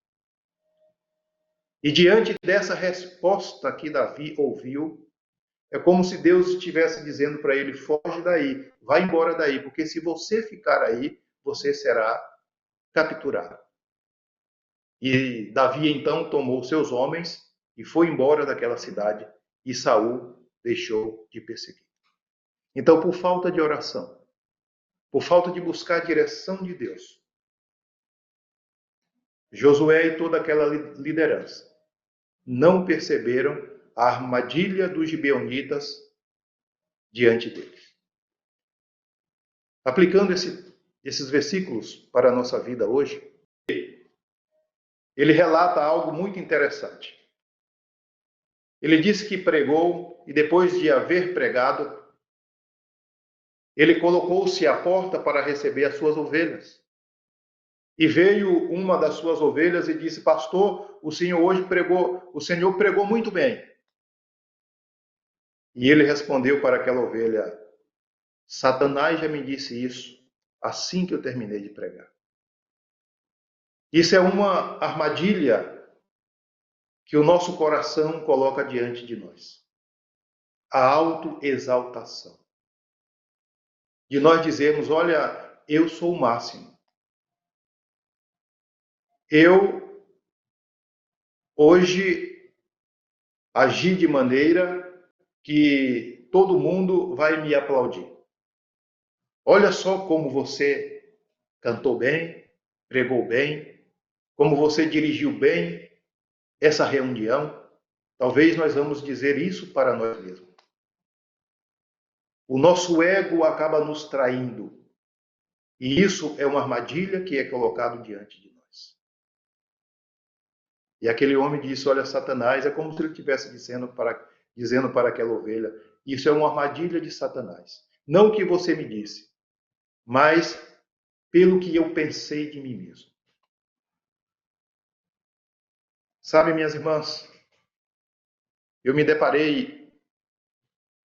E diante dessa resposta que Davi ouviu, é como se Deus estivesse dizendo para ele, foge daí, vai embora daí, porque se você ficar aí, você será capturado. E Davi então tomou seus homens e foi embora daquela cidade, e Saul deixou de perseguir. Então, por falta de oração, por falta de buscar a direção de Deus, Josué e toda aquela liderança não perceberam a armadilha dos gibeonitas diante deles. Aplicando esses versículos para a nossa vida hoje, ele relata algo muito interessante. Ele disse que pregou e depois de haver pregado, ele colocou-se à porta para receber as suas ovelhas. E veio uma das suas ovelhas e disse, pastor, o senhor pregou muito bem. E ele respondeu para aquela ovelha, Satanás já me disse isso assim que eu terminei de pregar. Isso é uma armadilha que o nosso coração coloca diante de nós. A autoexaltação. De nós dizermos, olha, eu sou o máximo. eu hoje agi de maneira que todo mundo vai me aplaudir. Olha só como você cantou bem, pregou bem, como você dirigiu bem essa reunião. Talvez nós vamos dizer isso para nós mesmos. O nosso ego acaba nos traindo. E isso é uma armadilha que é colocado diante de nós. E aquele homem disse, olha, Satanás, é como se ele estivesse dizendo para aquela ovelha, isso é uma armadilha de Satanás. Não o que você me disse, mas pelo que eu pensei de mim mesmo. Sabe, minhas irmãs, eu me deparei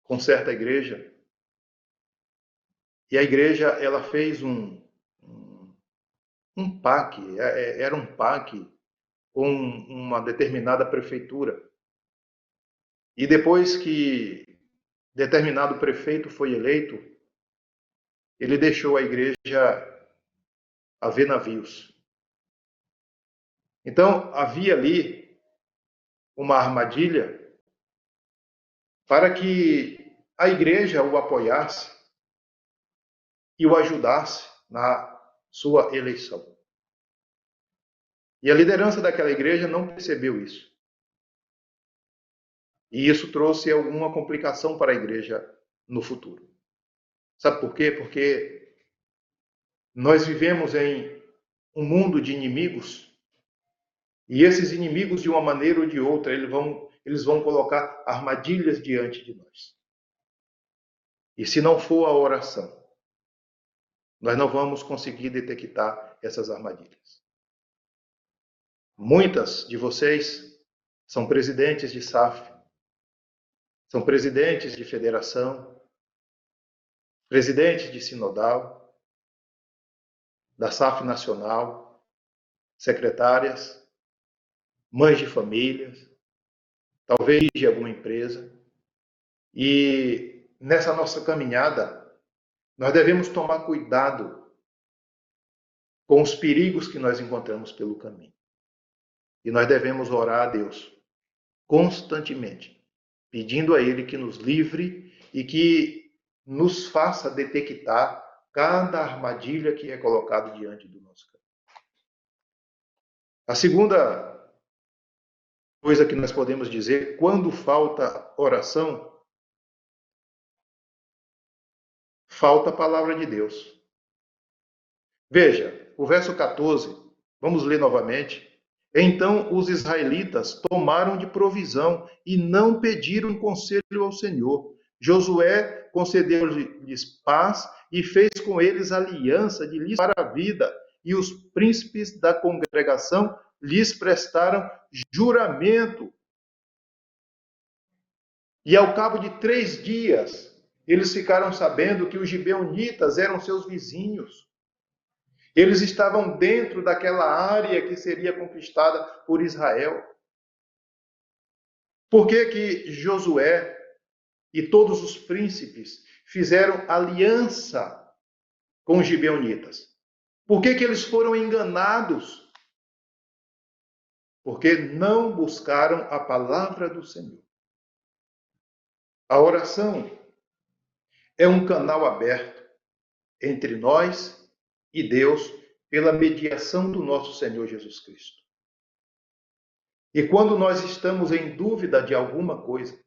com certa igreja, e a igreja ela fez um PAC, era um PAC com uma determinada prefeitura. E depois que determinado prefeito foi eleito, ele deixou a igreja a ver navios. Então, havia ali uma armadilha para que a igreja o apoiasse e o ajudasse na sua eleição. E a liderança daquela igreja não percebeu isso. E isso trouxe alguma complicação para a igreja no futuro. Sabe por quê? Porque nós vivemos em um mundo de inimigos, e esses inimigos, de uma maneira ou de outra, eles vão colocar armadilhas diante de nós. E se não for a oração, nós não vamos conseguir detectar essas armadilhas. Muitas de vocês são presidentes de SAF, são presidentes de federação, presidentes de sinodal, da SAF nacional, secretárias, mães de famílias, talvez de alguma empresa. E nessa nossa caminhada, nós devemos tomar cuidado com os perigos que nós encontramos pelo caminho. E nós devemos orar a Deus constantemente, pedindo a Ele que nos livre e que nos faça detectar cada armadilha que é colocada diante do nosso caminho. A segunda coisa que nós podemos dizer, quando falta oração, falta a palavra de Deus. Veja, o verso 14, vamos ler novamente. Então os israelitas tomaram de provisão e não pediram conselho ao Senhor. Josué concedeu-lhes paz e fez com eles aliança de lhes para a vida, e os príncipes da congregação lhes prestaram juramento. E ao cabo de 3 dias, eles ficaram sabendo que os gibeonitas eram seus vizinhos. Eles estavam dentro daquela área que seria conquistada por Israel. Por que Josué e todos os príncipes fizeram aliança com os gibeonitas? Por que eles foram enganados? Porque não buscaram a palavra do Senhor. A oração é um canal aberto entre nós e Deus pela mediação do nosso Senhor Jesus Cristo. E quando nós estamos em dúvida de alguma coisa,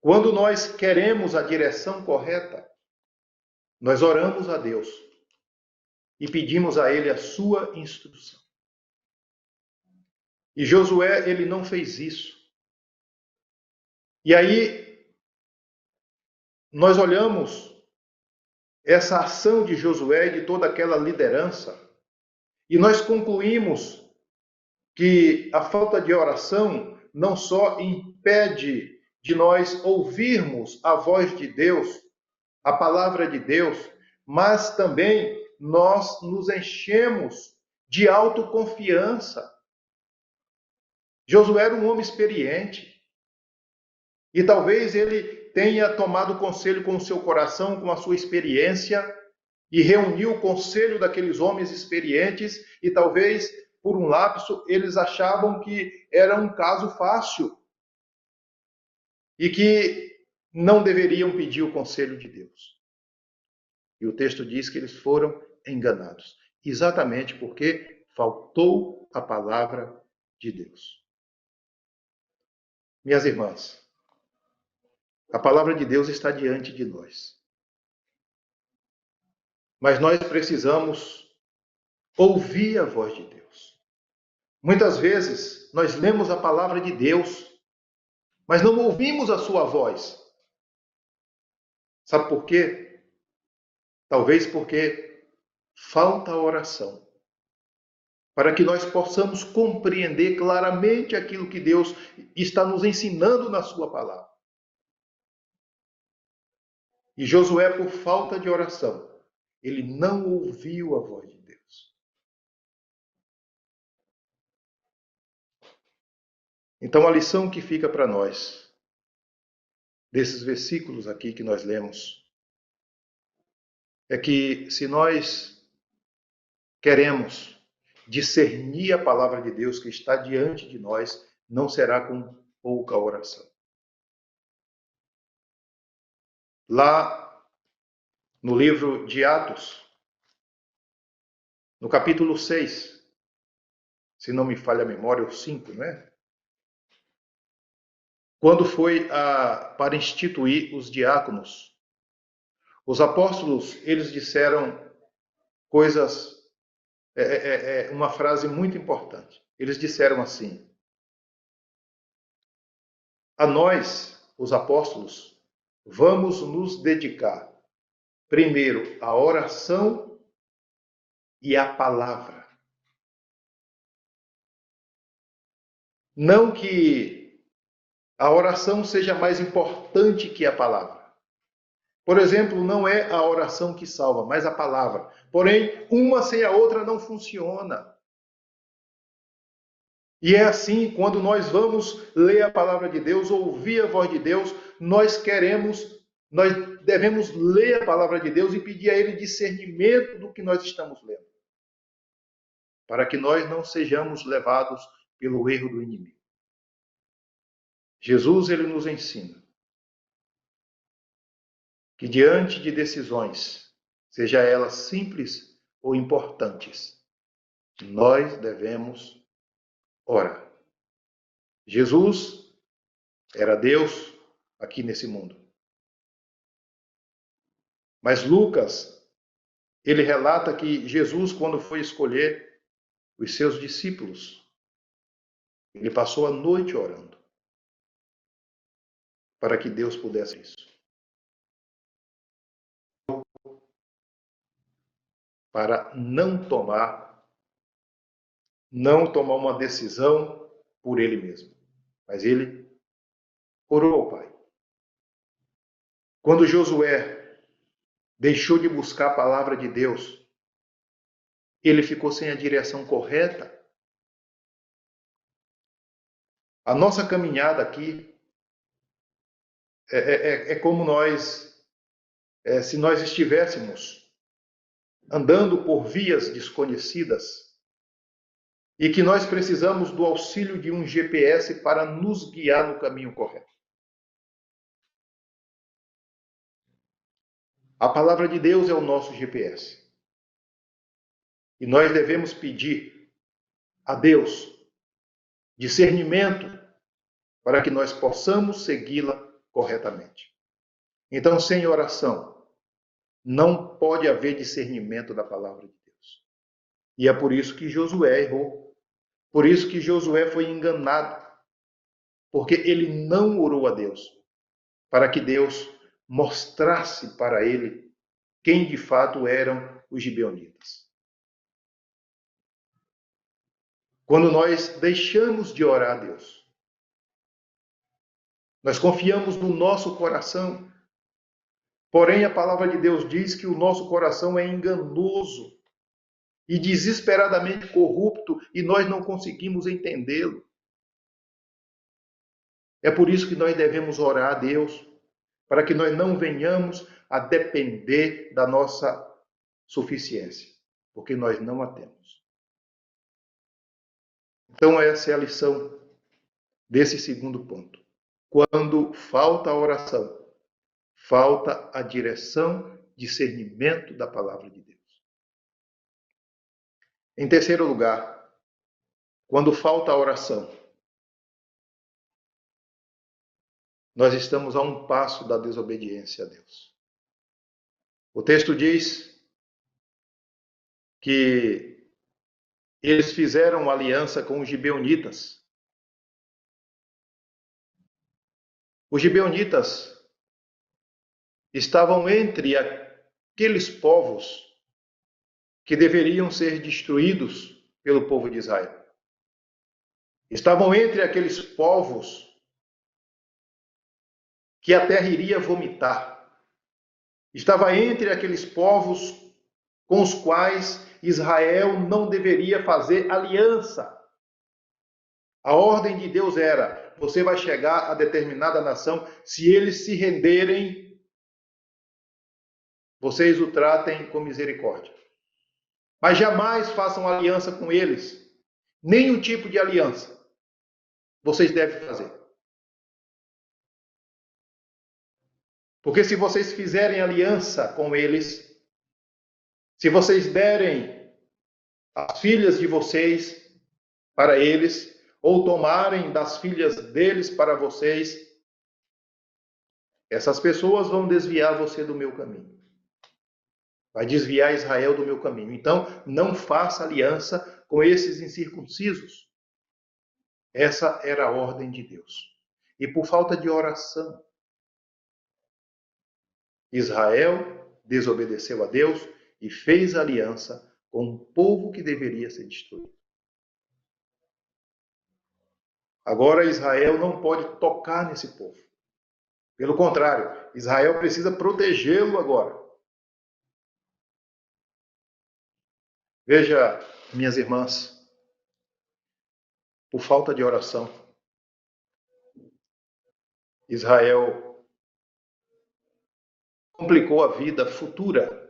quando nós queremos a direção correta, nós oramos a Deus e pedimos a Ele a sua instrução. E Josué, ele não fez isso. E aí, nós olhamos essa ação de Josué e de toda aquela liderança, e nós concluímos que a falta de oração não só impede de nós ouvirmos a voz de Deus, a palavra de Deus, mas também nós nos enchemos de autoconfiança. Josué era um homem experiente, e talvez ele tenha tomado conselho com o seu coração, com a sua experiência, e reuniu o conselho daqueles homens experientes, e talvez por um lapso, eles achavam que era um caso fácil e que não deveriam pedir o conselho de Deus. E o texto diz que eles foram enganados, exatamente porque faltou a palavra de Deus. Minhas irmãs, a palavra de Deus está diante de nós. Mas nós precisamos ouvir a voz de Deus. Muitas vezes nós lemos a palavra de Deus, mas não ouvimos a sua voz. Sabe por quê? Talvez porque falta oração, para que nós possamos compreender claramente aquilo que Deus está nos ensinando na sua palavra. E Josué, por falta de oração, ele não ouviu a voz de Deus. Então, a lição que fica para nós, desses versículos aqui que nós lemos, é que se nós queremos discernir a palavra de Deus que está diante de nós, não será com pouca oração. Lá no livro de Atos, no capítulo 6, se não me falha a memória, o 5, né? Quando foi para instituir os diáconos, os apóstolos, eles disseram coisas, uma frase muito importante. Eles disseram assim: a nós, os apóstolos, vamos nos dedicar primeiro à oração e à palavra. Não que a oração seja mais importante que a palavra. Por exemplo, não é a oração que salva, mas a palavra. Porém, uma sem a outra não funciona. E é assim, quando nós vamos ler a palavra de Deus, ouvir a voz de Deus, nós devemos ler a palavra de Deus e pedir a Ele discernimento do que nós estamos lendo, para que nós não sejamos levados pelo erro do inimigo. Jesus, ele nos ensina que diante de decisões, seja elas simples ou importantes, nós devemos orar. Jesus era Deus aqui nesse mundo. Mas Lucas, ele relata que Jesus, quando foi escolher os seus discípulos, ele passou a noite orando para que Deus pudesse isso. Para não tomar uma decisão por ele mesmo. Mas ele orou ao Pai. Quando Josué deixou de buscar a palavra de Deus, ele ficou sem a direção correta. A nossa caminhada aqui é como se nós estivéssemos andando por vias desconhecidas e que nós precisamos do auxílio de um GPS para nos guiar no caminho correto. A palavra de Deus é o nosso GPS. E nós devemos pedir a Deus discernimento para que nós possamos segui-la corretamente. Então, sem oração, não pode haver discernimento da palavra de Deus. E é por isso que Josué errou. Por isso que Josué foi enganado. Porque ele não orou a Deus, para que Deus mostrasse para ele quem de fato eram os gibeonitas. Quando nós deixamos de orar a Deus, nós confiamos no nosso coração. Porém, a palavra de Deus diz que o nosso coração é enganoso e desesperadamente corrupto e nós não conseguimos entendê-lo. É por isso que nós devemos orar a Deus, para que nós não venhamos a depender da nossa suficiência, porque nós não a temos. Então, essa é a lição desse segundo ponto. Quando falta a oração, falta a direção, discernimento da palavra de Deus. Em terceiro lugar, quando falta a oração, nós estamos a um passo da desobediência a Deus. O texto diz que eles fizeram aliança com os gibeonitas. Os gibeonitas estavam entre aqueles povos que deveriam ser destruídos pelo povo de Israel. Estavam entre aqueles povos que a terra iria vomitar. Estava entre aqueles povos com os quais Israel não deveria fazer aliança. A ordem de Deus era: você vai chegar a determinada nação, se eles se renderem, vocês o tratem com misericórdia. Mas jamais façam aliança com eles. Nenhum tipo de aliança vocês devem fazer. Porque se vocês fizerem aliança com eles, se vocês derem as filhas de vocês para eles, ou tomarem das filhas deles para vocês, essas pessoas vão desviar você do meu caminho. Vai desviar Israel do meu caminho. Então, não faça aliança com esses incircuncisos. Essa era a ordem de Deus. E por falta de oração, Israel desobedeceu a Deus e fez aliança com um povo que deveria ser destruído. Agora Israel não pode tocar nesse povo. Pelo contrário, Israel precisa protegê-lo agora. Veja, minhas irmãs, por falta de oração, Israel complicou a vida futura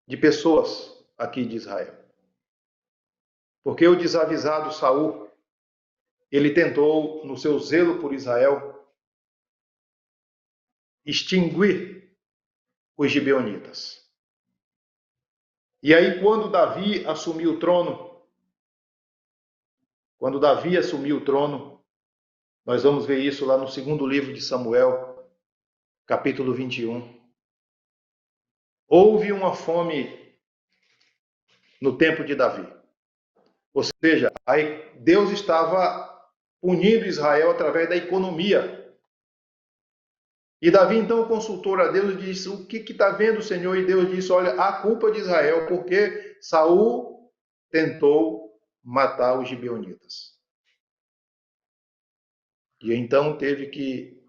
de pessoas aqui de Israel. Porque o desavisado Saul, ele tentou, no seu zelo por Israel, extinguir os gibeonitas. E aí, quando Davi assumiu o trono, nós vamos ver isso lá no segundo livro de Samuel, capítulo 21. Houve uma fome no tempo de Davi. Ou seja, aí Deus estava punindo Israel através da economia. E Davi então consultou a Deus e disse: o que está vendo, Senhor? E Deus disse: olha, a culpa de Israel, porque Saul tentou matar os gibeonitas. E então teve que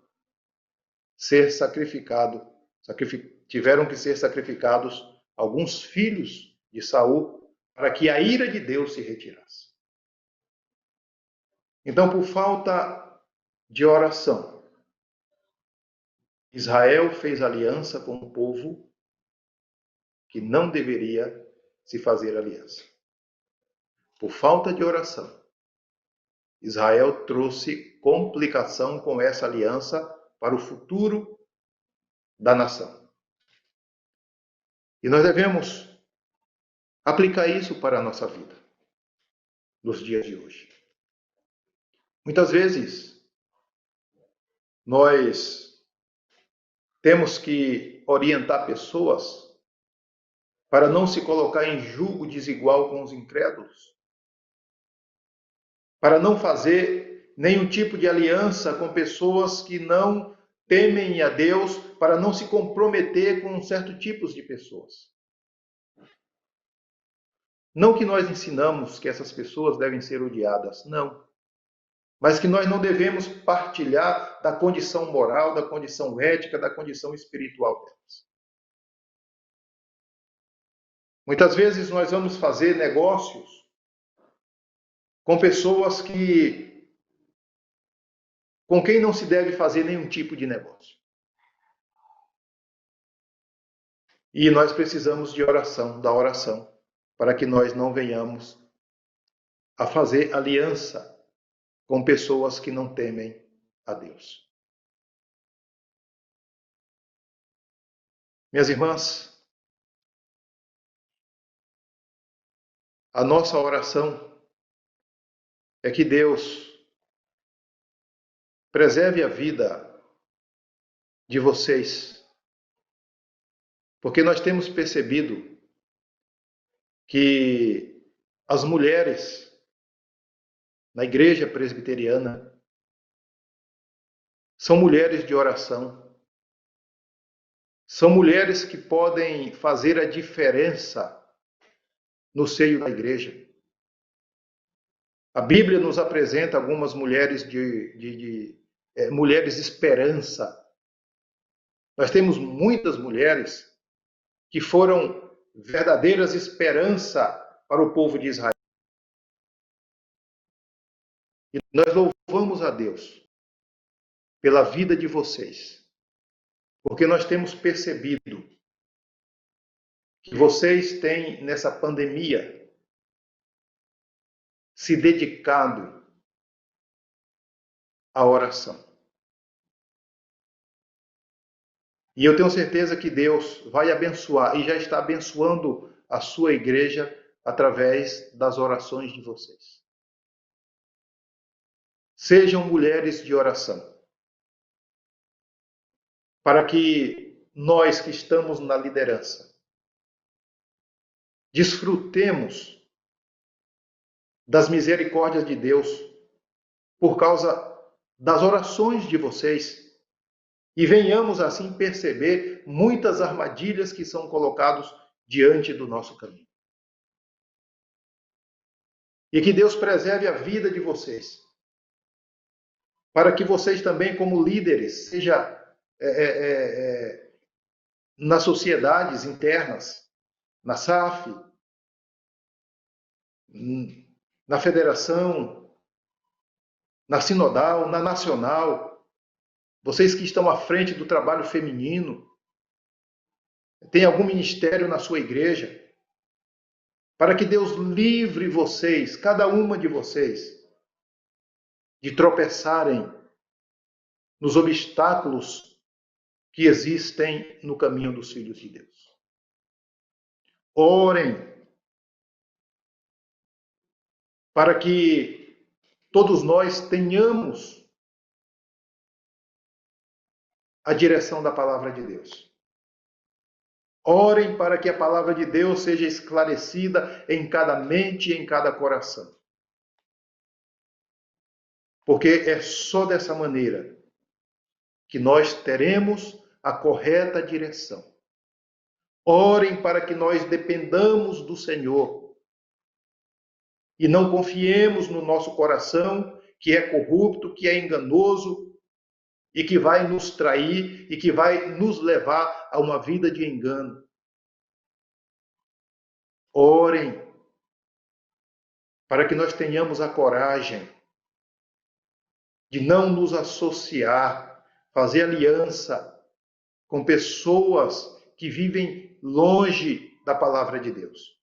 ser sacrificado, tiveram que ser sacrificados alguns filhos de Saul para que a ira de Deus se retirasse. Então, por falta de oração, Israel fez aliança com um povo que não deveria se fazer aliança. Por falta de oração, Israel trouxe complicação com essa aliança para o futuro da nação. E nós devemos aplicar isso para a nossa vida, nos dias de hoje. Muitas vezes, nós temos que orientar pessoas para não se colocar em julgo desigual com os incrédulos, para não fazer nenhum tipo de aliança com pessoas que não temem a Deus, para não se comprometer com certos tipos de pessoas. Não que nós ensinamos que essas pessoas devem ser odiadas, não. Mas que nós não devemos partilhar da condição moral, da condição ética, da condição espiritual delas. Muitas vezes nós vamos fazer negócios com pessoas com quem não se deve fazer nenhum tipo de negócio. E nós precisamos de oração, da oração, para que nós não venhamos a fazer aliança com pessoas que não temem a Deus. Minhas irmãs, a nossa oração é que Deus preserve a vida de vocês, porque nós temos percebido que as mulheres na igreja presbiteriana são mulheres de oração, são mulheres que podem fazer a diferença no seio da igreja. A Bíblia nos apresenta algumas mulheres mulheres de esperança. Nós temos muitas mulheres que foram verdadeiras esperança para o povo de Israel. E nós louvamos a Deus pela vida de vocês, porque nós temos percebido que vocês têm, nessa pandemia, se dedicado à oração. E eu tenho certeza que Deus vai abençoar e já está abençoando a sua igreja através das orações de vocês. Sejam mulheres de oração, para que nós que estamos na liderança desfrutemos das misericórdias de Deus por causa das orações de vocês e venhamos assim perceber muitas armadilhas que são colocadas diante do nosso caminho. E que Deus preserve a vida de vocês, para que vocês também, como líderes, seja nas sociedades internas, na SAF, na federação, na sinodal, na nacional, vocês que estão à frente do trabalho feminino, tem algum ministério na sua igreja, para que Deus livre vocês, cada uma de vocês, de tropeçarem nos obstáculos que existem no caminho dos filhos de Deus. Orem para que todos nós tenhamos a direção da palavra de Deus. Orem para que a palavra de Deus seja esclarecida em cada mente e em cada coração. Porque é só dessa maneira que nós teremos a correta direção. Orem para que nós dependamos do Senhor e não confiemos no nosso coração, que é corrupto, que é enganoso e que vai nos trair e que vai nos levar a uma vida de engano. Orem para que nós tenhamos a coragem de não nos associar, fazer aliança com pessoas que vivem longe da palavra de Deus.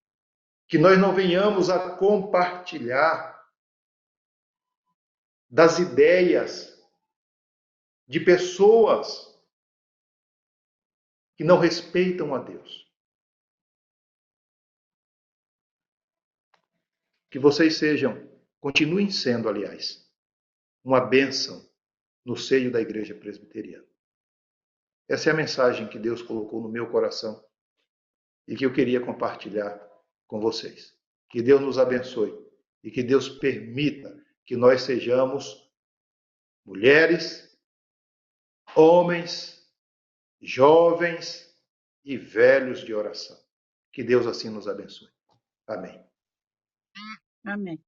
Que nós não venhamos a compartilhar das ideias de pessoas que não respeitam a Deus. Que vocês continuem sendo, aliás, uma bênção no seio da igreja presbiteriana. Essa é a mensagem que Deus colocou no meu coração e que eu queria compartilhar com vocês. Que Deus nos abençoe e que Deus permita que nós sejamos mulheres, homens, jovens e velhos de oração. Que Deus assim nos abençoe. Amém.
Amém.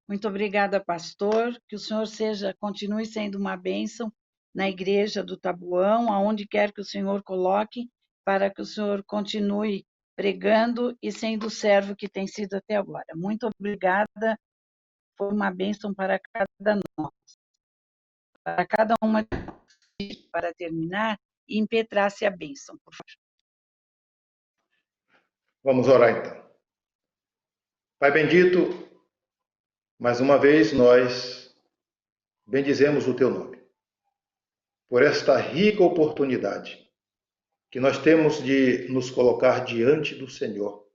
Muito obrigada, pastor. Que o senhor continue sendo uma bênção na igreja do Taboão, aonde quer que o senhor coloque, para que o senhor continue pregando e sendo o servo que tem sido até agora. Muito obrigada. Foi uma bênção para cada nós. Para cada uma, para terminar, impetrasse a bênção, por favor.
Vamos orar então. Pai bendito, Mais uma vez nós bendizemos o teu nome, por esta rica oportunidade que nós temos de nos colocar diante do Senhor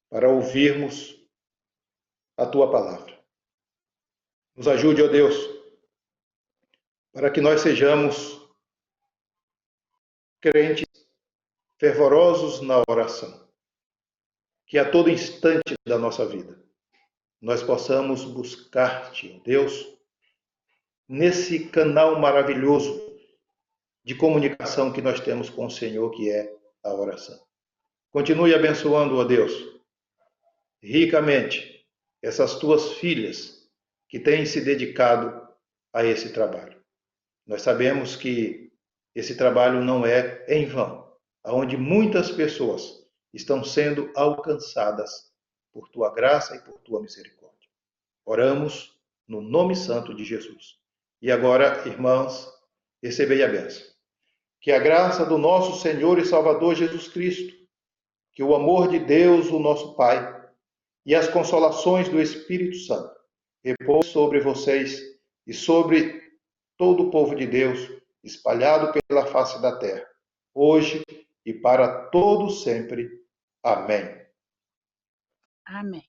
para ouvirmos a tua palavra. Nos ajude, ó Deus, para que nós sejamos crentes fervorosos na oração, que a todo instante da nossa vida nós possamos buscar-te, Deus, nesse canal maravilhoso de comunicação que nós temos com o Senhor, que é a oração. Continue abençoando, ó Deus, ricamente essas tuas filhas que têm se dedicado a esse trabalho. Nós sabemos que esse trabalho não é em vão, onde muitas pessoas estão sendo alcançadas por tua graça e por tua misericórdia. Oramos no nome santo de Jesus. E agora, irmãos, recebei a bênção. Que a graça do nosso Senhor e Salvador Jesus Cristo, que o amor de Deus, o nosso Pai, e as consolações do Espírito Santo repousem sobre vocês e sobre todo o povo de Deus, espalhado pela face da terra, hoje e para todo sempre. Amém.
Amém.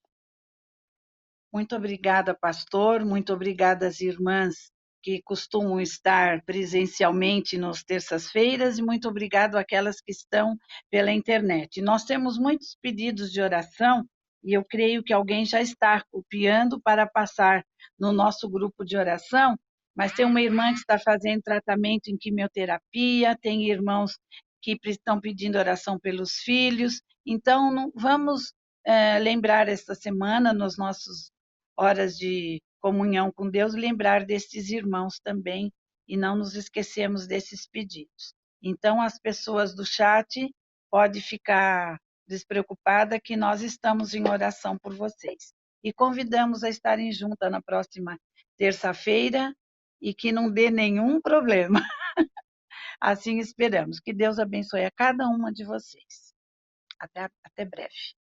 Muito obrigada, pastor. Muito obrigada às irmãs que costumam estar presencialmente nas terças-feiras e muito obrigado àquelas que estão pela internet. Nós temos muitos pedidos de oração e eu creio que alguém já está copiando para passar no nosso grupo de oração, mas tem uma irmã que está fazendo tratamento em quimioterapia, tem irmãos que estão pedindo oração pelos filhos, então vamos lembrar esta semana nos nossos horas de comunhão com Deus, lembrar desses irmãos também e não nos esquecemos desses pedidos. Então, as pessoas do chat podem ficar despreocupadas que nós estamos em oração por vocês. E convidamos a estarem juntas na próxima terça-feira e que não dê nenhum problema. Assim esperamos. Que Deus abençoe a cada uma de vocês. Até breve.